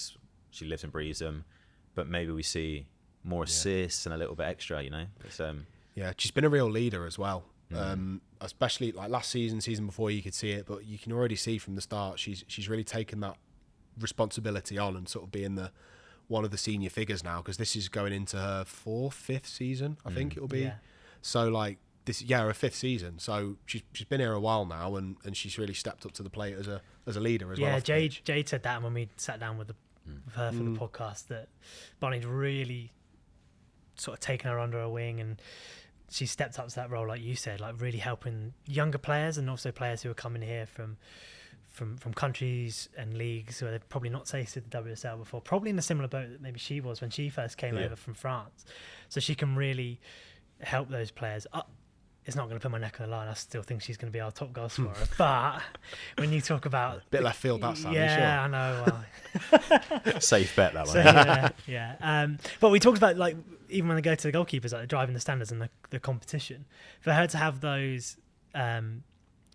A: She lives and breathes them, but maybe we see more assists and a little bit extra, It's,
B: she's been a real leader as well. Especially like last season before, you could see it, but you can already see from the start she's really taken that responsibility on and sort of being one of the senior figures now, because this is going into her 5th season, I think it will be. So like her 5th season. So she's been here a while now, and she's really stepped up to the plate as a leader as well.
C: Yeah, Jade said that when we sat down with her for the podcast, that Bonnie'd really sort of taken her under her wing, and she stepped up to that role, like you said, like really helping younger players and also players who are coming here from countries and leagues where they've probably not tasted the WSL before, probably in a similar boat that maybe she was when she first came over from France. So she can really help those players. It's not going to put my neck on the line. I still think she's going to be our top goal scorer. But when you talk about...
B: Bit left field, that sound.
C: Yeah,
B: sure.
C: I know.
A: Safe bet, that one.
C: So, yeah. But we talked about, like, even when they go to the goalkeepers, like driving the standards and the competition, for her to have those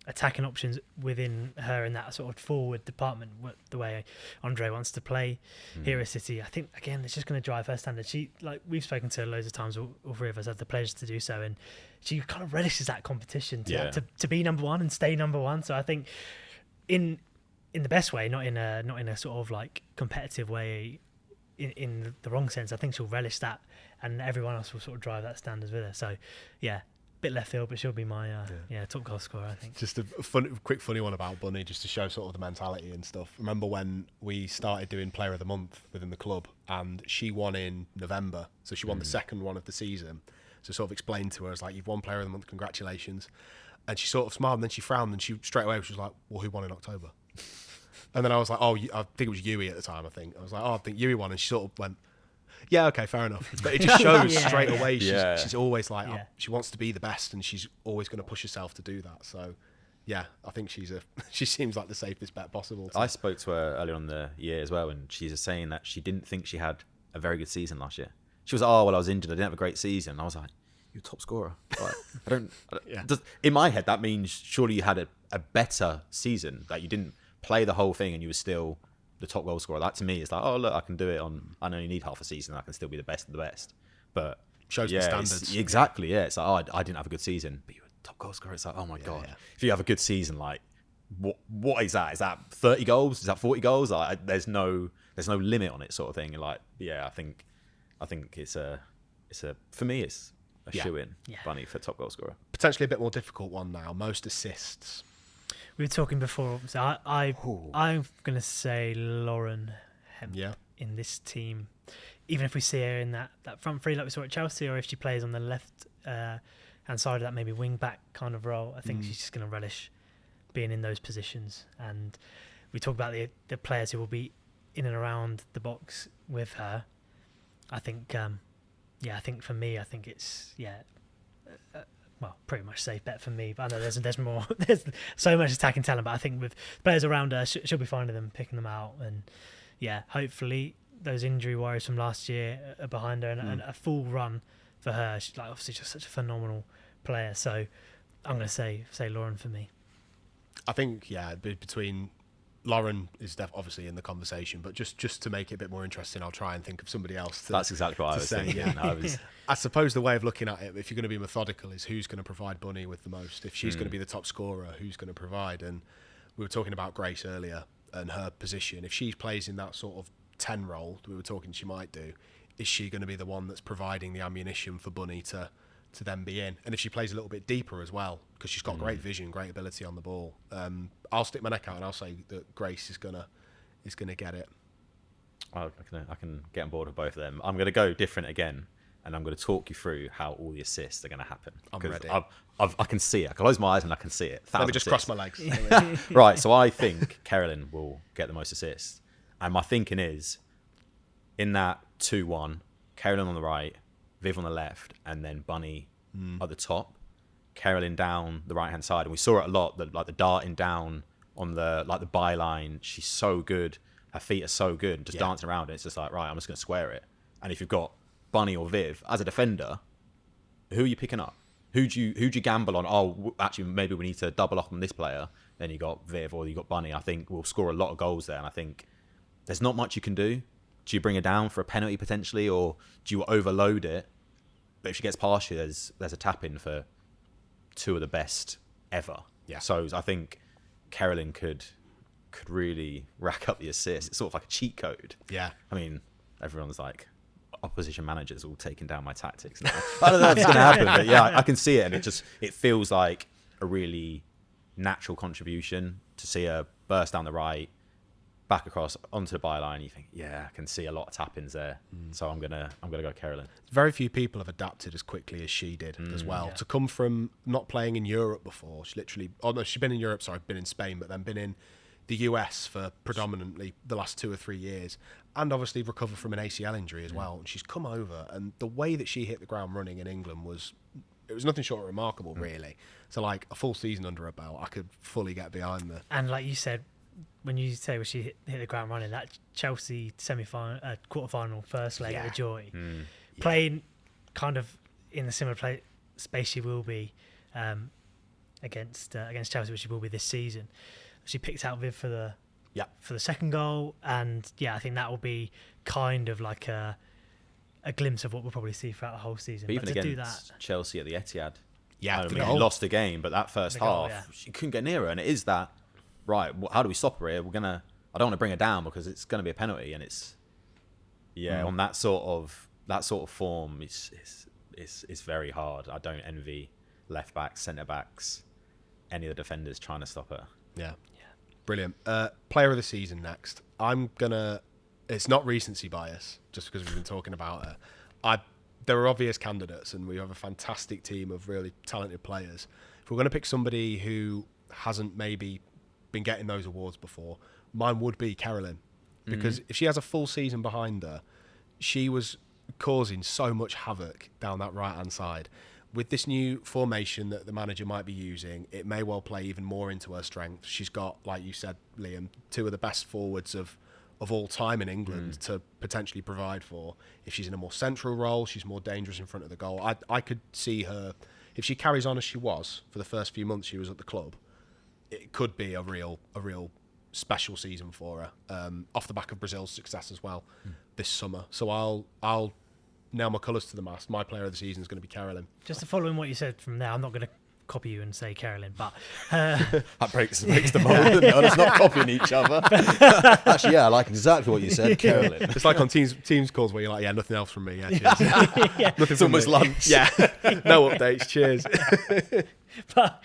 C: attacking options within her in that sort of forward department, the way Andreé wants to play here at City, I think, again, it's just going to drive her standards. She, like, we've spoken to her loads of times, all three of us have the pleasure to do so, and she kind of relishes that competition to be number one and stay number one. So I think in the best way, not in a sort of like competitive way, in the wrong sense, I think she'll relish that, and everyone else will sort of drive that standards with her. So yeah, bit left field, but she'll be my top goal scorer, I think.
B: Just a quick funny one about Bunny, just to show sort of the mentality and stuff. Remember when we started doing Player of the Month within the club, and she won in November, so she won the second one of the season. So sort of explained to her, as like, you've won Player of the Month, congratulations. And she sort of smiled, and then she frowned, and she straight away she was like, well, who won in October? And then I was like, I think it was Yui at the time, I was like, I think Yui won, and she sort of went, yeah, okay, fair enough. But it just shows straight away she's always like, she wants to be the best, and she's always going to push herself to do that. So yeah, I think she seems like the safest bet possible.
A: I spoke to her earlier on in the year as well, and she's saying that she didn't think she had a very good season last year. She was like, I was injured, I didn't have a great season. And I was like, you're top scorer. Like, in my head, that means surely you had a better season, that you didn't play the whole thing and you were still the top goal scorer. That to me is like, oh look, I can do it I only need half a season, I can still be the best of the best. But
B: shows the standards.
A: Exactly, yeah. It's like, I didn't have a good season, but you were top goal scorer. It's like, oh my god. Yeah. If you have a good season, like what is that? Is that 30 goals? Is that 40 goals? Like, there's no limit on it, sort of thing. And like, yeah, I think it's a for me it's a shoe-in Bunny for top goal scorer.
B: Potentially a bit more difficult one now. Most assists.
C: We were talking before, so I'm going to say Lauren Hemp in this team. Even if we see her in that front three like we saw at Chelsea, or if she plays on the left hand side of that, maybe wing back kind of role, I think she's just going to relish being in those positions. And we talk about the players who will be in and around the box with her. I think, I think for me, I think it's, well, pretty much safe bet for me. But I know there's more. There's so much attacking talent, but I think with players around her, she'll be finding them, picking them out, and hopefully those injury worries from last year are behind her, and a full run for her. She's like obviously just such a phenomenal player. So I'm going to say Lauren for me.
B: I think between Lauren is obviously in the conversation, but just to make it a bit more interesting, I'll try and think of somebody else.
A: That's exactly what I was thinking.
B: I suppose the way of looking at it, if you're going to be methodical, is who's going to provide Bunny with the most. If she's going to be the top scorer, who's going to provide? And we were talking about Grace earlier and her position. If she plays in that sort of 10 role that we were talking she might do, is she going to be the one that's providing the ammunition for Bunny to then be in? And if she plays a little bit deeper as well, because she's got great vision, great ability on the ball, I'll stick my neck out and I'll say that Grace is gonna get it.
A: I can get on board with both of them. I'm gonna go different again, and I'm gonna talk you through how all the assists are gonna happen.
B: I'm ready.
A: I can see it. I can close my eyes and I can see it.
B: Let me just cross my legs.
A: Right. So I think Carolyn will get the most assists, and my thinking is in that 2-1, Carolyn on the right, Viv on the left, and then Bunny at the top, Carolyn down the right hand side. And we saw it a lot, the darting down on the byline. She's so good, her feet are so good, just dancing around it. It's just like, right, I'm just going to square it. And if you've got Bunny or Viv as a defender, who are you picking up? Who'd you gamble on? Oh, actually, maybe we need to double up on this player. Then you got Viv or you got Bunny. I think we'll score a lot of goals there. And I think there's not much you can do. Do you bring her down for a penalty potentially, or do you overload it? But if she gets past you, there's a tap in for two of the best ever.
B: Yeah.
A: So I think Carolyn could really rack up the assists. It's sort of like a cheat code.
B: Yeah.
A: I mean, everyone's like, opposition managers all taking down my tactics now. I don't know if it's going to happen, but yeah, I can see it, and it feels like a really natural contribution to see her burst down the right, back across onto the byline. You think, yeah, I can see a lot of tap-ins there. So I'm gonna go Carolyn.
B: Very few people have adapted as quickly as she did as well.
C: Yeah.
B: To come from not playing in Europe before, she's been in Europe, been in Spain, but then been in the US for predominantly the last 2 or 3 years, and obviously recovered from an ACL injury as well. And she's come over, and the way that she hit the ground running in England was nothing short of remarkable, really. So like a full season under her belt, I could fully get behind the.
C: And like you said, when you say when she hit the ground running, that Chelsea semi-final, quarter-final first leg at the Joy, playing kind of in the similar space she will be against Chelsea, which she will be this season. She picked out Viv for the second goal, and I think that will be kind of like a glimpse of what we'll probably see throughout the whole season.
A: But even
C: to
A: against
C: do that,
A: Chelsea at the Etihad,
B: Yeah,
A: we lost the game, but that first
C: goal,
A: half, she couldn't get near her, and it is that. Right, how do we stop her here? I don't want to bring her down because it's going to be a penalty, and it's on that sort of form, it's very hard. I don't envy left backs, centre backs, any of the defenders trying to stop her.
B: Yeah. Brilliant. Player of the season next. It's not recency bias, just because we've been talking about her. There are obvious candidates, and we have a fantastic team of really talented players. If we're going to pick somebody who hasn't maybe been getting those awards before, mine would be Carolyn, because if she has a full season behind her, she was causing so much havoc down that right hand side. With this new formation that the manager might be using, it may well play even more into her strength. She's got, like you said, Liam, two of the best forwards of all time in England to potentially provide for. If she's in a more central role, she's more dangerous in front of the goal. I could see her, if she carries on as she was for the first few months she was at the club, it could be a real special season for her, off the back of Brazil's success as well this summer. So I'll nail my colours to the mast. My player of the season is going to be Carolyn.
C: just to follow in what you said from there, I'm not going to copy you and say Carolyn, but
A: That breaks the mold. No, it's not copying each other. Actually, I like exactly what you said, Carolyn.
B: It's like on teams calls where you're like, nothing else from me. Yeah, cheers. Nothing
A: It's almost lunch.
B: Yeah, no updates. Cheers.
C: but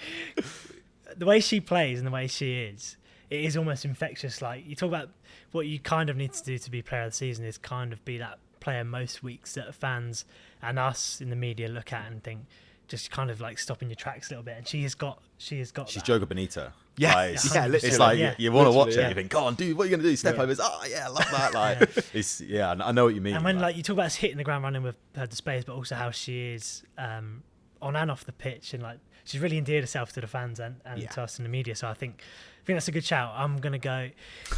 C: the way she plays and the way she is, it is almost infectious. Like, you talk about what you kind of need to do to be player of the season is kind of be that player most weeks that fans and us in the media look at and think, just kind of like stopping your tracks a little bit. And she's
A: She's
C: that.
A: Jogo Bonita.
B: Yeah,
A: Like,
B: literally.
A: it's like you want to watch it.
B: Yeah.
A: And you think, go on, dude, what are you going to do? Step overs. Oh yeah, I love that. Like, I know what you mean.
C: And when like you talk about us hitting the ground running with her displays, but also how she is on and off the pitch, and like she's really endeared herself to the fans and to us in the media. So I think that's a good shout. I'm gonna go.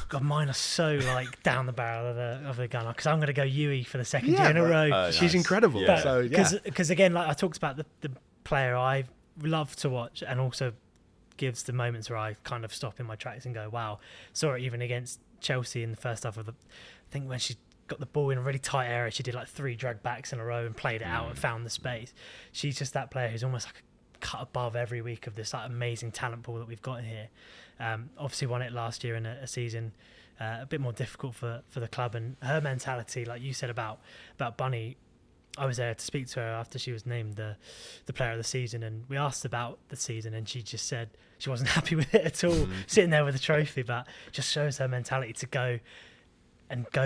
C: God, mine are so like down the barrel of the gun, because I'm gonna go Yui for the second year in a row.
B: She's incredible.
A: Yeah.
B: So
C: Because again, like I talked about the player I love to watch, and also gives the moments where I kind of stop in my tracks and go, wow. Saw it even against Chelsea in the first half I think when she got the ball in a really tight area, she did like 3 drag backs in a row and played it out and found the space. She's just that player who's almost like a cut above every week of this like amazing talent pool that we've got in here. Obviously won it last year in a season a bit more difficult for the club, and her mentality, like you said about Bunny, I was there to speak to her after she was named the player of the season, and we asked about the season, and she just said she wasn't happy with it at all, sitting there with a trophy, but just shows her mentality to go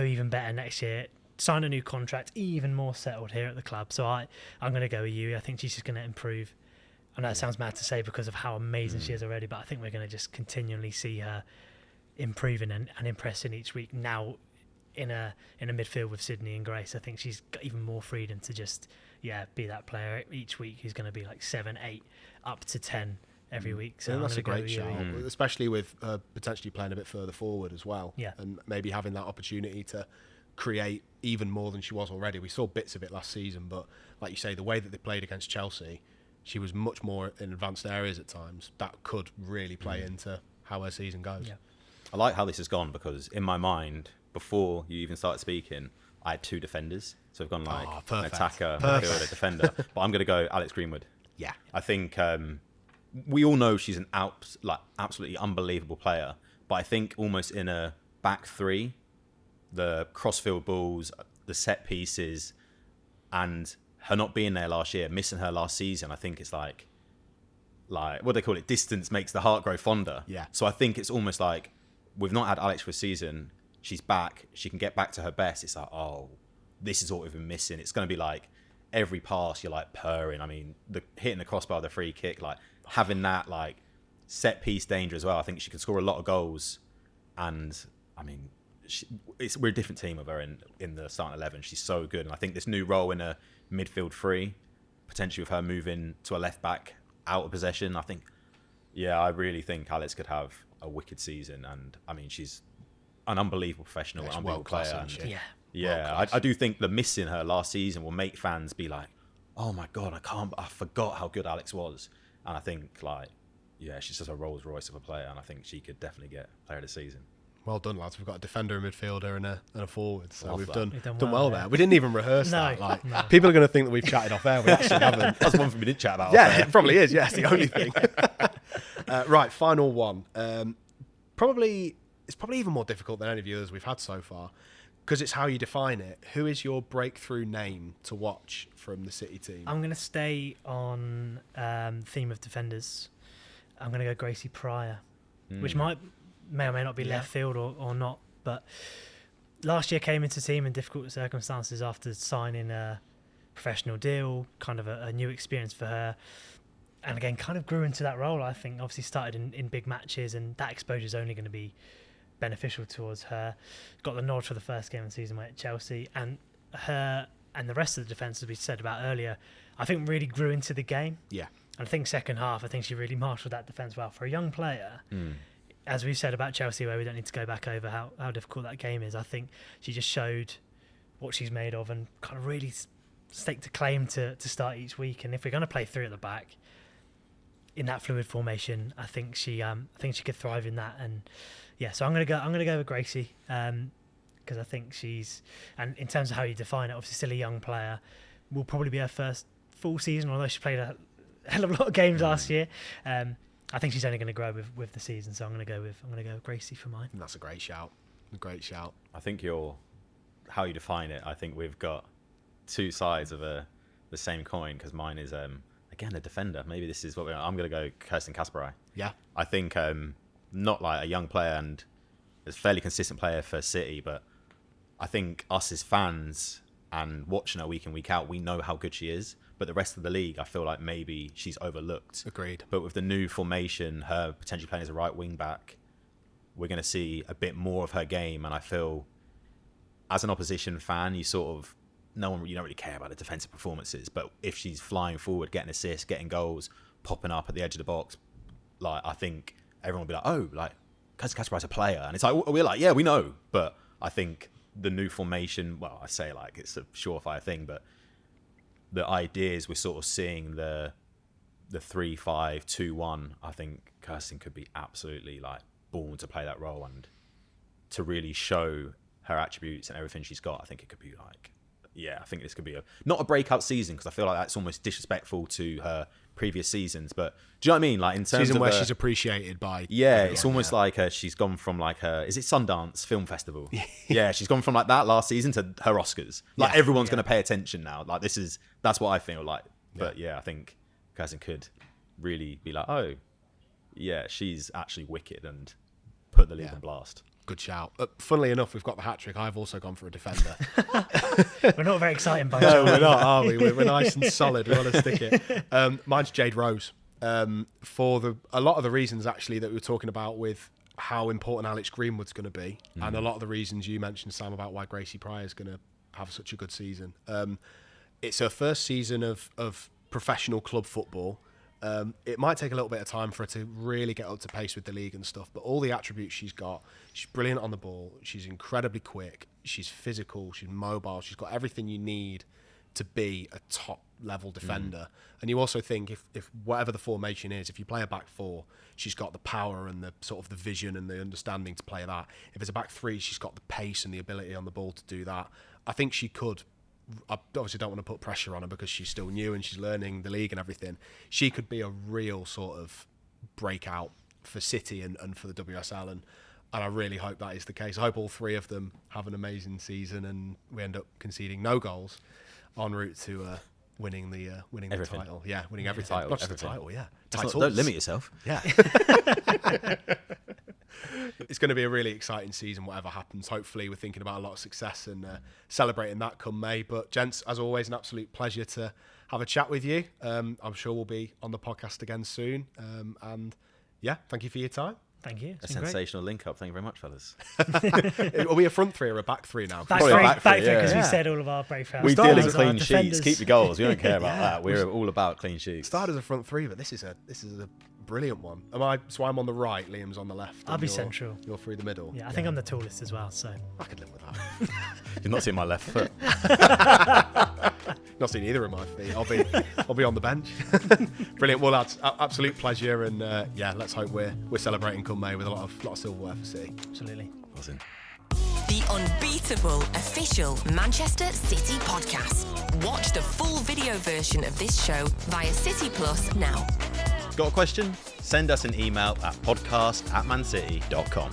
C: even better next year, sign a new contract, even more settled here at the club. So I'm going to go with you. I think she's just going to improve. I know it sounds mad to say because of how amazing she is already, but I think we're going to just continually see her improving and impressing each week now in a midfield with Sydney and Grace. I think she's got even more freedom to just be that player each week who's going to be like 7, 8 up to 10 every week. So
B: that's a great shout, especially with potentially playing a bit further forward as well, and maybe having that opportunity to create even more than she was already. We saw bits of it last season, but like you say, the way that they played against Chelsea, she was much more in advanced areas at times. That could really play into how her season goes.
C: Yeah.
A: I like how this has gone, because in my mind, before you even started speaking, I had 2 defenders. So I've gone like an attacker, midfielder, defender. But I'm going to go Alex Greenwood.
B: Yeah.
A: I think we all know she's an absolutely unbelievable player. But I think almost in a back three, the crossfield balls, the set pieces, and her not being there last year, missing her last season, I think it's like what do they call it? Distance makes the heart grow fonder.
B: Yeah.
A: So I think it's almost like we've not had Alex for a season. She's back. She can get back to her best. It's like, oh, this is what we've been missing. It's going to be like every pass you're like purring. I mean, hitting the crossbar, the free kick, like having that like set piece danger as well. I think she can score a lot of goals. And I mean, we're a different team with her in the starting 11. She's so good. And I think this new role in a midfield three, potentially with her moving to a left back out of possession, I think, I really think Alex could have a wicked season. And I mean, she's an unbelievable professional, unbelievable player. I do think the missing her last season will make fans be like, oh my God, I forgot how good Alex was. And I think she's just a Rolls Royce of a player. And I think she could definitely get player of the season.
B: Well done, lads. We've got a defender, a midfielder, and a forward. So we've done
C: well
B: there. We didn't even rehearse that.
C: No.
B: People are going to think that we've chatted off air. We actually haven't.
A: That's one thing we did chat about.
B: Yeah, it probably is. Yeah, it's the only thing. Right, final one. It's probably even more difficult than any of the others we've had so far, because it's how you define it. Who is your breakthrough name to watch from the City team?
C: I'm going to stay on theme of defenders. I'm going to go Gracie Pryor, which may or may not be left field or not, but last year came into the team in difficult circumstances after signing a professional deal, kind of a new experience for her, and again kind of grew into that role. I think obviously started in big matches, and that exposure is only going to be beneficial towards her. Got the nod for the first game of the season at Chelsea, and her and the rest of the defence, as we said about earlier, I think really grew into the game.
B: Yeah.
C: And I think second half, I think she really marshalled that defence well for a young player. As we've said about Chelsea, where we don't need to go back over how difficult that game is, I think she just showed what she's made of and kind of really staked a claim to start each week. And if we're going to play three at the back in that fluid formation, I think she could thrive in that. And so I'm going to go with Gracie because I think she's, and in terms of how you define it, obviously still a young player, will probably be her first full season, although she played a hell of a lot of games last year. I think she's only going to grow with the season, so I'm going to go with Gracie for mine.
B: And that's a great shout.
A: I think how you define it. I think we've got two sides of the same coin, because mine is again a defender. Maybe this is what I'm going to go Kirsten Kasperai.
B: Yeah,
A: I think not like a young player and a fairly consistent player for City, but I think us as fans and watching her week in week out, we know how good she is. But the rest of the league, I feel like maybe she's overlooked.
B: Agreed.
A: But with the new formation, her potentially playing as a right wing back, we're going to see a bit more of her game. And I feel, as an opposition fan, you don't really care about the defensive performances. But if she's flying forward, getting assists, getting goals, popping up at the edge of the box, I think everyone will be like, oh, Kaspar's a player. And it's like, we're like, yeah, we know. But I think the new formation, well, I say it's a surefire thing, but the ideas we're sort of seeing the 3-5-2-1, I think Kirsten could be absolutely born to play that role and to really show her attributes and everything she's got. I think it could be I think this could be not a breakout season, because I feel like that's almost disrespectful to her previous seasons. But do you know what I mean? In terms
B: season
A: of
B: where she's appreciated by
A: it's almost like she's gone from is it Sundance Film Festival? Yeah, she's gone from that last season to her Oscars. Everyone's going to pay attention now. That's what I feel like. But I think Kirsten could really be oh yeah, she's actually wicked and put the league on blast.
B: Good shout. Funnily enough, we've got the hat trick. I've also gone for a defender.
C: We're not very exciting, by
B: No, we're not, are we? We're nice and solid. We want to stick it. Mine's Jade Rose. For a lot of the reasons actually that we were talking about with how important Alex Greenwood's going to be, and a lot of the reasons you mentioned, Sam, about why Gracie Pryor is going to have such a good season. It's her first season of professional club football. It might take a little bit of time for her to really get up to pace with the league and stuff, but all the attributes she's got, she's brilliant on the ball, she's incredibly quick, she's physical, she's mobile, she's got everything you need to be a top level defender. And you also think if whatever the formation is, if you play a back four, she's got the power and the sort of the vision and the understanding to play that. If it's a back three, she's got the pace and the ability on the ball to do that. I think she could I obviously don't want to put pressure on her because she's still new and she's learning the league and everything. She could be a real sort of breakout for City and for the WSL, and I really hope that is the case. I hope all three of them have an amazing season and we end up conceding no goals en route to winning the title. Yeah, winning everything.
A: Title,
B: Not just
A: everything.
B: the title, yeah.
A: Don't limit yourself.
B: Yeah. It's going to be a really exciting season, whatever happens. Hopefully, we're thinking about a lot of success and celebrating that come May. But, gents, as always, an absolute pleasure to have a chat with you. I'm sure we'll be on the podcast again soon. And, yeah, thank you for your time.
C: Thank you.
A: A sensational link-up. Thank you very much, fellas.
B: Are we a front three or a back three now?
C: Back three, because we said all of our brave fouls.
A: We deal in
C: Our
A: clean sheets.
C: defenders.
A: Keep the goals. We don't care about that. We're all about clean sheets.
B: Started as a front three, but this is a brilliant one. So I'm on the right, Liam's on the left.
C: I'll
B: and
C: be
B: you're-
C: central.
B: You're through the middle.
C: Yeah, I think I'm the tallest as well, so.
B: I could live with that.
A: You've not seen my left foot.
B: Not seen either of my feet. I'll be on the bench. Brilliant. Well, lads, absolute pleasure, and yeah, let's hope we're celebrating come May with a lot of silverware for City.
C: Absolutely.
A: Wasn't.
D: The unbeatable official Manchester City podcast. Watch the full video version of this show via City Plus now.
A: Got a question? Send us an email at podcast@mancity.com.